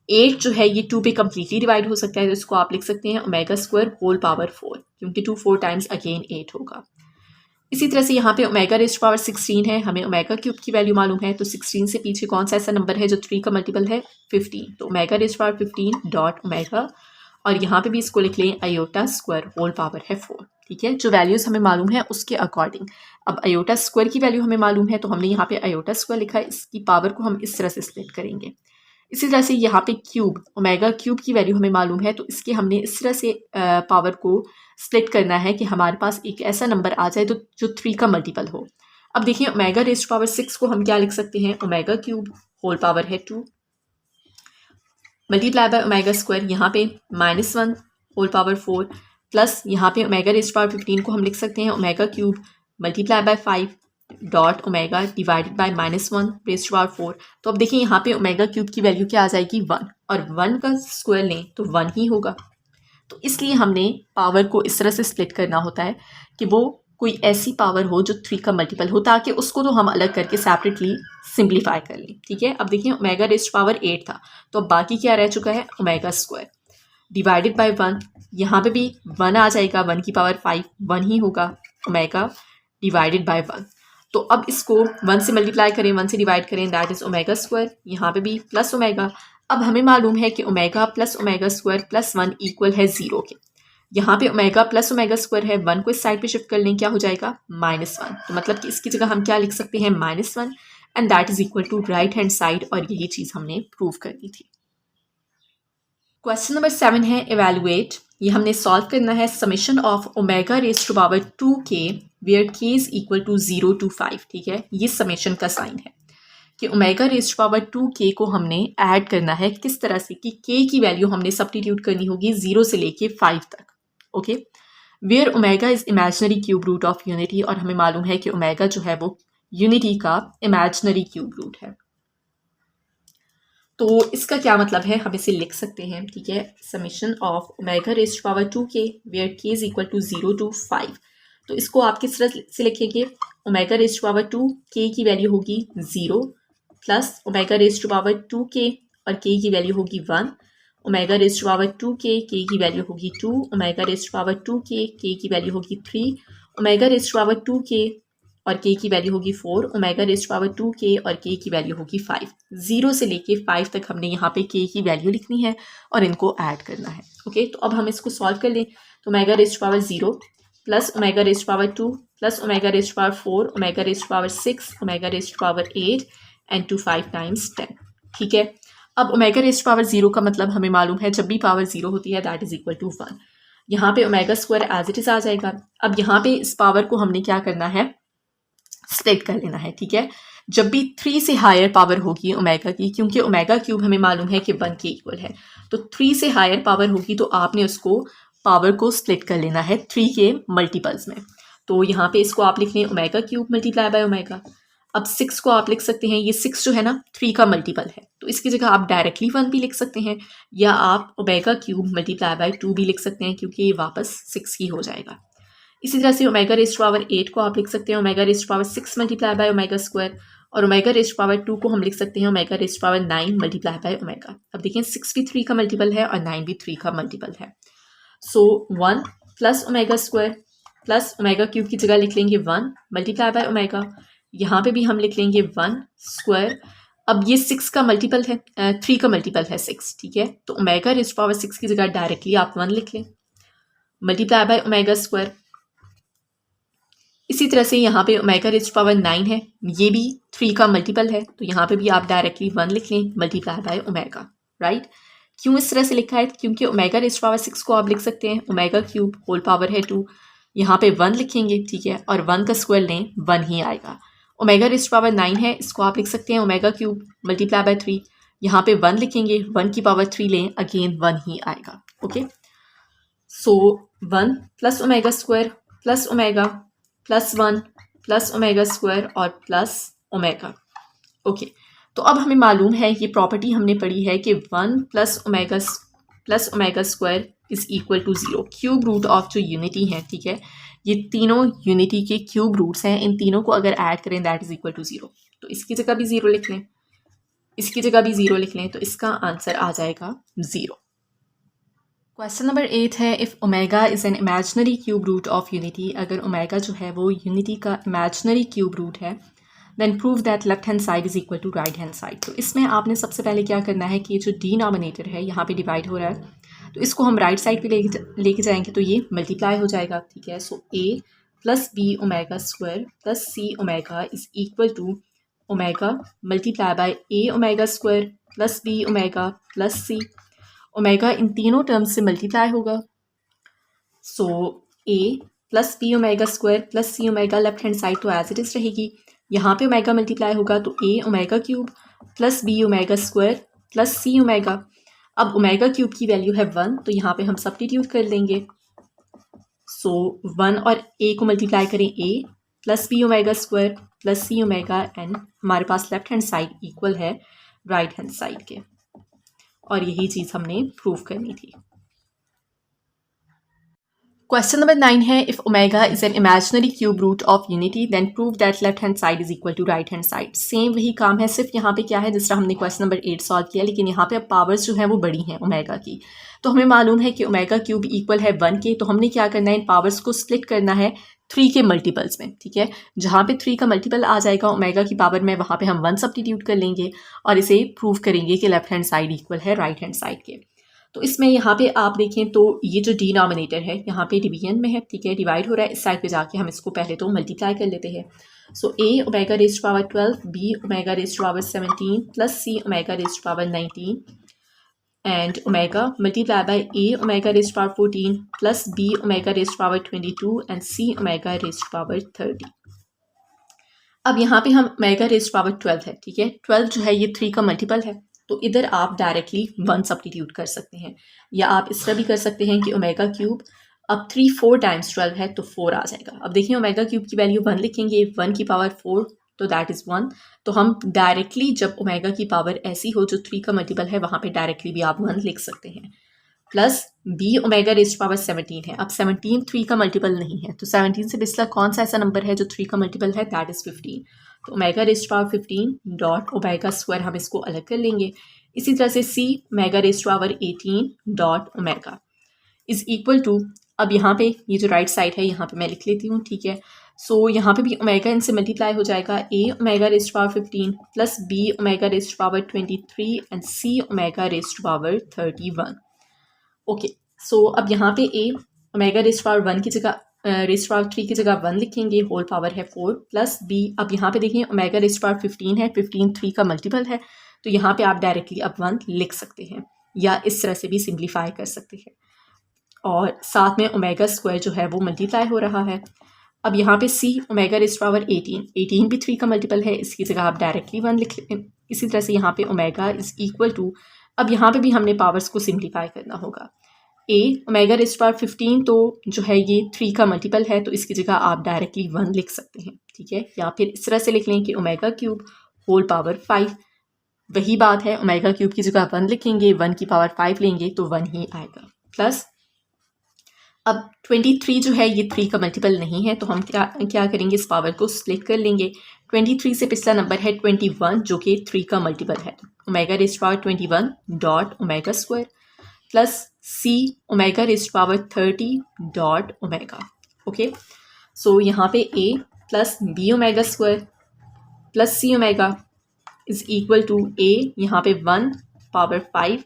8 जो है ये 2 पे कम्प्लीटली डिवाइड हो सकता है, तो इसको आप लिख सकते हैं ओमेगा स्क्वायर होल पावर 4, क्योंकि 2 4 टाइम्स अगेन 8 होगा। इसी तरह से यहाँ पे ओमेगा रेज़्ड टू पावर 16 है, हमें ओमेगा क्यूब की वैल्यू मालूम है, तो 16 से पीछे कौन सा ऐसा नंबर है जो 3 का मल्टीपल है, 15, तो omega raised to power 15 dot omega, और यहाँ पे भी इसको लिख लें आयोटा स्क्वायर होल पावर है 4। ठीक है, जो वैल्यूज़ हमें मालूम है उसके अकॉर्डिंग, अब आयोटा स्क्वायर की वैल्यू हमें मालूम है तो हमने यहाँ पे आयोटा स्क्वायर लिखा है, इसकी पावर को हम इस तरह से स्प्लिट करेंगे। इसी तरह से यहाँ पे क्यूब, ओमेगा क्यूब की वैल्यू हमें मालूम है तो इसके हमने इस तरह से पावर को स्प्लिट करना है कि हमारे पास एक ऐसा नंबर आ जाए तो जो 3 का मल्टीपल हो। अब देखिए ओमेगा रेज़्ड टू पावर 6 को हम क्या लिख सकते हैं, ओमेगा क्यूब होल पावर है 2 मल्टीप्लाई बाय ओमेगा स्क्वायर, यहाँ पे -1 होल पावर 4 प्लस यहाँ पे ओमेगा रेज़्ड टू पावर 15 को हम लिख सकते हैं omega cube multiply by 5 dot omega divided by -1 raised to power 4। तो अब देखिए यहाँ पे ओमेगा क्यूब की वैल्यू क्या आ जाएगी, 1, और 1 का स्क्वायर लें तो 1 ही होगा। तो इसलिए हमने पावर को इस तरह से स्प्लिट करना होता है कि वो कोई ऐसी पावर हो जो 3 का मल्टीपल हो, ताकि उसको तो हम अलग करके सेपरेटली सिंप्लीफाई कर लें। ठीक है, अब देखिए ओमेगा रेज़्ड टू पावर 8 था, तो अब बाकी क्या रह चुका है, ओमेगा स्क्वायर डिवाइडेड बाय 1, यहाँ पे भी 1 आ जाएगा, 1 की पावर 5 1 ही होगा, ओमेगा डिवाइडेड बाय 1। तो अब इसको 1 से मल्टीप्लाई करें, 1 से डिवाइड करें, दैट इज ओमेगा स्क्वायर, यहाँ पे भी प्लस ओमेगा। अब हमें मालूम है कि omega plus omega square plus 1 equal है 0 के, यहाँ पे ओमेगा प्लस ओमेगा स्क्वायर है, 1 को इस साइड पे शिफ्ट कर लें, क्या हो जाएगा -1। तो मतलब कि इसकी जगह हम क्या लिख सकते हैं -1 and that is equal to right hand side, और यही चीज़ हमने प्रूव करनी थी। क्वेश्चन नंबर 7 है इवेलुएट। ये हमने सॉल्व करना है summation of omega raise to power 2k where k is equal to 0 to 5। ठीक है, ये समेशन का साइन है कि omega raise to power 2k को हमने ऐड करना है किस तरह से कि k की वैल्यू हमने सब्स्टिट्यूट करनी होगी 0 से लेके 5 तक। Okay, where omega is imaginary cube root of unity, और हमें मालूम है कि ओमेगा जो है वो यूनिटी का इमेजिनरी क्यूब रूट है। तो इसका क्या मतलब है, हम इसे लिख सकते हैं। ठीक है, summation of omega raise to power 2k where k is equal to 0 to 5। तो इसको आप किस तरह से लिखेंगे, omega raise to power 2k की वैल्यू होगी 0 plus omega raise to power 2k और k की वैल्यू होगी 1, omega raise to power 2k k की वैल्यू होगी 2, omega raise to power 2k k की वैल्यू होगी 3, omega raise to power 2k और k की वैल्यू होगी 4, omega raise to power 2k और k की वैल्यू होगी 5। 0 से लेके 5 तक हमने यहाँ पे k की वैल्यू लिखनी है और इनको ऐड करना है। ओके, तो अब हम इसको सॉल्व कर लें। तो omega raise to power 0 plus omega raise to power 2 plus omega raise to power 4, omega raise to power 6, omega raise to power 8 and to 5 times 10। ठीक है, अब ओमेगा रेज टू पावर 0 का मतलब हमें मालूम है जब भी पावर 0 होती है दैट इज इक्वल टू 1। यहाँ पे omega square as it is आ जाएगा। अब यहाँ पे इस पावर को हमने क्या करना है, स्प्लिट कर लेना है। ठीक है, जब भी 3 से हायर पावर होगी ओमेगा की, क्योंकि ओमेगा क्यूब हमें मालूम है कि 1 के इक्वल है, तो 3 से हायर पावर होगी तो आपने उसको पावर को स्प्लिट कर लेना है 3 के मल्टीपल्स में। तो यहाँ पे इसको आप लिख लें omega cube multiply by omega. अब 6 को आप लिख सकते हैं, ये 6 जो है ना 3 का मल्टीपल है, तो इसकी जगह आप डायरेक्टली 1 भी लिख सकते हैं, या आप ओमेगा क्यूब मल्टीप्लाई बाय 2 भी लिख सकते हैं, क्योंकि ये वापस 6 ही हो जाएगा। इसी तरह से ओमेगा रेज टू पावर 8 को आप लिख सकते हैं omega raise to power 6 multiply by omega square, और ओमेगा रेज टू पावर 2 को हम लिख सकते हैं omega raise to power 9 multiply by omega. अब देखिए 6 भी 3 का मल्टीपल है और 9 भी 3 का मल्टीपल है। सो 1 plus omega square plus omega cube की जगह लिख लेंगे 1 मल्टीप्लाई बाय ओमेगा, यहाँ पे भी हम लिख लेंगे 1 स्क्वायर। अब ये 6 का मल्टीपल है, 3 का मल्टीपल है 6। ठीक है, तो ओमेगा रेज टू पावर 6 की जगह डायरेक्टली आप 1 लिख लें मल्टीप्लाई बाय ओमेगा स्क्वायर। इसी तरह से यहाँ पे ओमेगा रेज टू पावर 9 है, ये भी 3 का मल्टीपल है, तो यहाँ पे भी आप डायरेक्टली 1 लिख लें मल्टीप्लाई बाय ओमेगा। राइट, क्यों इस तरह से लिखा है, क्योंकि ओमेगा रेज टू पावर 6 को आप लिख सकते हैं ओमेगा क्यूब होल पावर है 2, यहाँ पे 1 लिखेंगे। ठीक है, और 1 का स्क्वायर लें 1 ही आएगा। ओमेगा रेज टू पावर 9 है, इसको आप लिख सकते हैं ओमेगा क्यूब मल्टीप्लाई बाय 3, यहाँ पे 1 लिखेंगे, 1 की पावर 3 लें, अगेन 1 ही आएगा। Okay, so 1 plus omega square plus omega plus 1 plus omega square और प्लस ओमेगा। ओके, तो अब हमें मालूम है, ये प्रॉपर्टी हमने पढ़ी है कि 1 plus omega square is equal to 0। Cube root of जो यूनिटी है, ठीक है, ये तीनों यूनिटी के क्यूब रूट्स हैं, इन तीनों को अगर ऐड करें दैट इज इक्वल टू 0। तो इसकी जगह भी 0 लिख लें, इसकी जगह भी 0 लिख लें, तो इसका आंसर आ जाएगा 0। क्वेश्चन नंबर 8 है, if omega is an imaginary cube root of unity, अगर ओमेगा जो है वो यूनिटी का इमेजिनरी क्यूब रूट है, then prove that left hand side is equal to right hand side. तो इसमें आपने सबसे पहले क्या करना है कि ये जो डिनोमिनेटर है यहाँ पे डिवाइड हो रहा है, तो इसको हम राइट साइड पे लेके जाएंगे तो ये मल्टीप्लाई हो जाएगा। ठीक है, so a plus B omega square plus C omega is equal to omega multiply by a omega square plus B omega plus C omega, इन तीनों टर्म्स से मल्टीप्लाई होगा। So a plus B omega square plus C omega, left hand side तो एज इट इज रहेगी, यहाँ पे ओमेगा मल्टीप्लाई होगा तो a omega cube plus B omega square plus C omega. अब ओमेगा क्यूब की वैल्यू है 1, तो यहाँ पे हम सब्स्टिट्यूट कर लेंगे। सो 1 और a को मल्टीप्लाई करें a plus B omega square plus C omega, and हमारे पास लेफ्ट हैंड साइड इक्वल है राइट हैंड साइड के, और यही चीज़ हमने प्रूव करनी थी। क्वेश्चन नंबर 9 है, if omega is an imaginary cube root of unity then prove that left hand side is equal to right hand side. Same वही काम है, सिर्फ यहाँ पे क्या है, जिस तरह हमने क्वेश्चन नंबर 8 सॉल्व किया, लेकिन यहाँ पे अब पावर्स जो है वो बड़ी हैं ओमेगा की। तो हमें मालूम है कि ओमेगा क्यूब इक्वल है 1 के, तो हमने क्या करना है, इन पावर्स को स्प्लिट करना है 3 के मल्टीपल्स में। ठीक है, जहाँ पे 3 का मल्टीपल आ जाएगा ओमेगा की पावर में, वहाँ पे हम 1 सब्स्टिट्यूट कर लेंगे और इसे प्रूव करेंगे कि लेफ्ट हैंड साइड इक्वल है राइट हैंड साइड के। तो इसमें यहाँ पे आप देखें तो ये जो डिनोमिनेटर है यहाँ पे डिवीजन में है, ठीक है, डिवाइड हो रहा है। इस साइड पे जाके हम इसको पहले तो मल्टीप्लाई कर लेते हैं। So a omega raised to power 12, b omega raised to power 17 plus c omega raised to power 19 and omega multiply by a omega raised to power 14 plus b omega raised to power 22 and c omega raised to power 30। अब यहाँ पे हम ओमेगा रेज़्ड टू पावर 12 है, ठीक है, 12 जो है ये 3 का मल्टीपल है, तो इधर आप डायरेक्टली 1 सब्स्टिट्यूट कर सकते हैं, या आप इस तरह भी कर सकते हैं कि ओमेगा क्यूब, अब 3 4 टाइम्स 12 है तो 4 आ जाएगा। अब देखिए ओमेगा क्यूब की वैल्यू 1 लिखेंगे, 1 की पावर 4 तो दैट इज़ 1। तो हम डायरेक्टली जब ओमेगा की पावर ऐसी हो जो 3 का मल्टीपल है वहाँ पे डायरेक्टली भी आप 1 लिख सकते हैं। Plus b omega raised to power 17 है। अब 17 3 का मल्टीपल नहीं है, तो 17 से पिछला कौन सा ऐसा नंबर है जो 3 का मल्टीपल है, दैट इज़ 15। तो omega raised to power 15 dot omega square हम इसको अलग कर लेंगे। इसी तरह से c omega raised to power 18 dot omega is equal to, अब यहाँ पे ये जो राइट साइड है यहाँ पे मैं लिख लेती हूँ, ठीक है। सो यहाँ पे भी ओमेगा इनसे मल्टीप्लाई हो जाएगा, a omega raised to power 15 plus b omega raised to power 23 and c omega raised to power 31। Okay, so अब यहाँ पे a omega raised to power 1 की जगह रेज़्ड टू पावर 3 की जगह 1 लिखेंगे, होल पावर है 4 प्लस b, अब यहाँ पे देखिए ओमेगा रेज़्ड टू पावर 15 है, 15 3 का मल्टीपल है, तो यहाँ पे आप डायरेक्टली अब 1 लिख सकते हैं, या इस तरह से भी सिंप्लीफाई कर सकते हैं। और साथ में ओमेगा स्क्वायर जो है वो मल्टीप्लाई हो रहा है। अब यहाँ पे c omega raised to power 18 भी 3 का मल्टीपल है, इसकी जगह आप डायरेक्टली 1 लिख लें। इसी तरह से यहाँ पे ओमेगा इज़ इक्वल टू, अब यहाँ पे भी हमने पावर्स को सिंप्लीफाई करना होगा। a omega raised to power 15 तो जो है ये 3 का मल्टीपल है, तो इसकी जगह आप डायरेक्टली 1 लिख सकते हैं, ठीक है। या फिर इस तरह से लिख लें कि ओमेगा क्यूब होल पावर 5, वही बात है, ओमेगा क्यूब की जगह 1 लिखेंगे, 1 की पावर 5 लेंगे तो 1 ही आएगा। प्लस अब 23 जो है ये 3 का मल्टीपल नहीं है, तो हम क्या करेंगे, इस पावर को स्प्लिट कर लेंगे। 23 से पिछला नंबर है 21 जो कि 3 का मल्टीपल है, omega raised to power 21 dot omega square plus c omega raised to power 30 dot omega. Okay, so यहाँ पे a plus b omega square plus c omega is equal to a यहाँ पे 1 पावर 5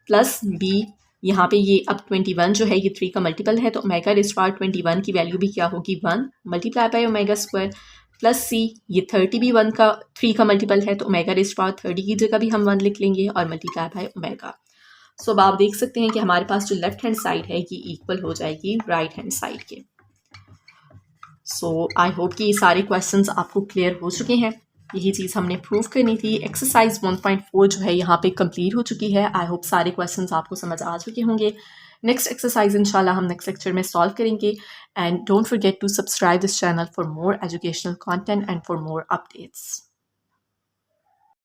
प्लस b यहाँ पे ये अब 21 जो है ये 3 का मल्टीपल है, तो ओमेगा रेज़्ड टू पावर 21 की वैल्यू भी क्या होगी, 1 multiply by omega square plus c, ये 30 भी 3 का मल्टीपल है, तो ओमेगा रेज़्ड टू पावर 30 की जगह भी हम 1 लिख लेंगे और मल्टीप्लाई बाय ओमेगा। सो अब आप देख सकते हैं कि हमारे पास जो लेफ्ट हैंड साइड है ये इक्वल हो जाएगी राइट हैंड साइड के। सो आई होप कि ये सारे क्वेश्चंस आपको क्लियर हो चुके हैं। यही चीज़ हमने प्रूव करनी थी। एक्सरसाइज 1.4 जो है यहाँ पे कंप्लीट हो चुकी है। आई होप सारे क्वेश्चंस आपको समझ आ चुके होंगे। नेक्स्ट एक्सरसाइज इंशाल्लाह हम नेक्स्ट लेक्चर में सॉल्व करेंगे। And don't forget to subscribe this channel for more educational content and for more updates.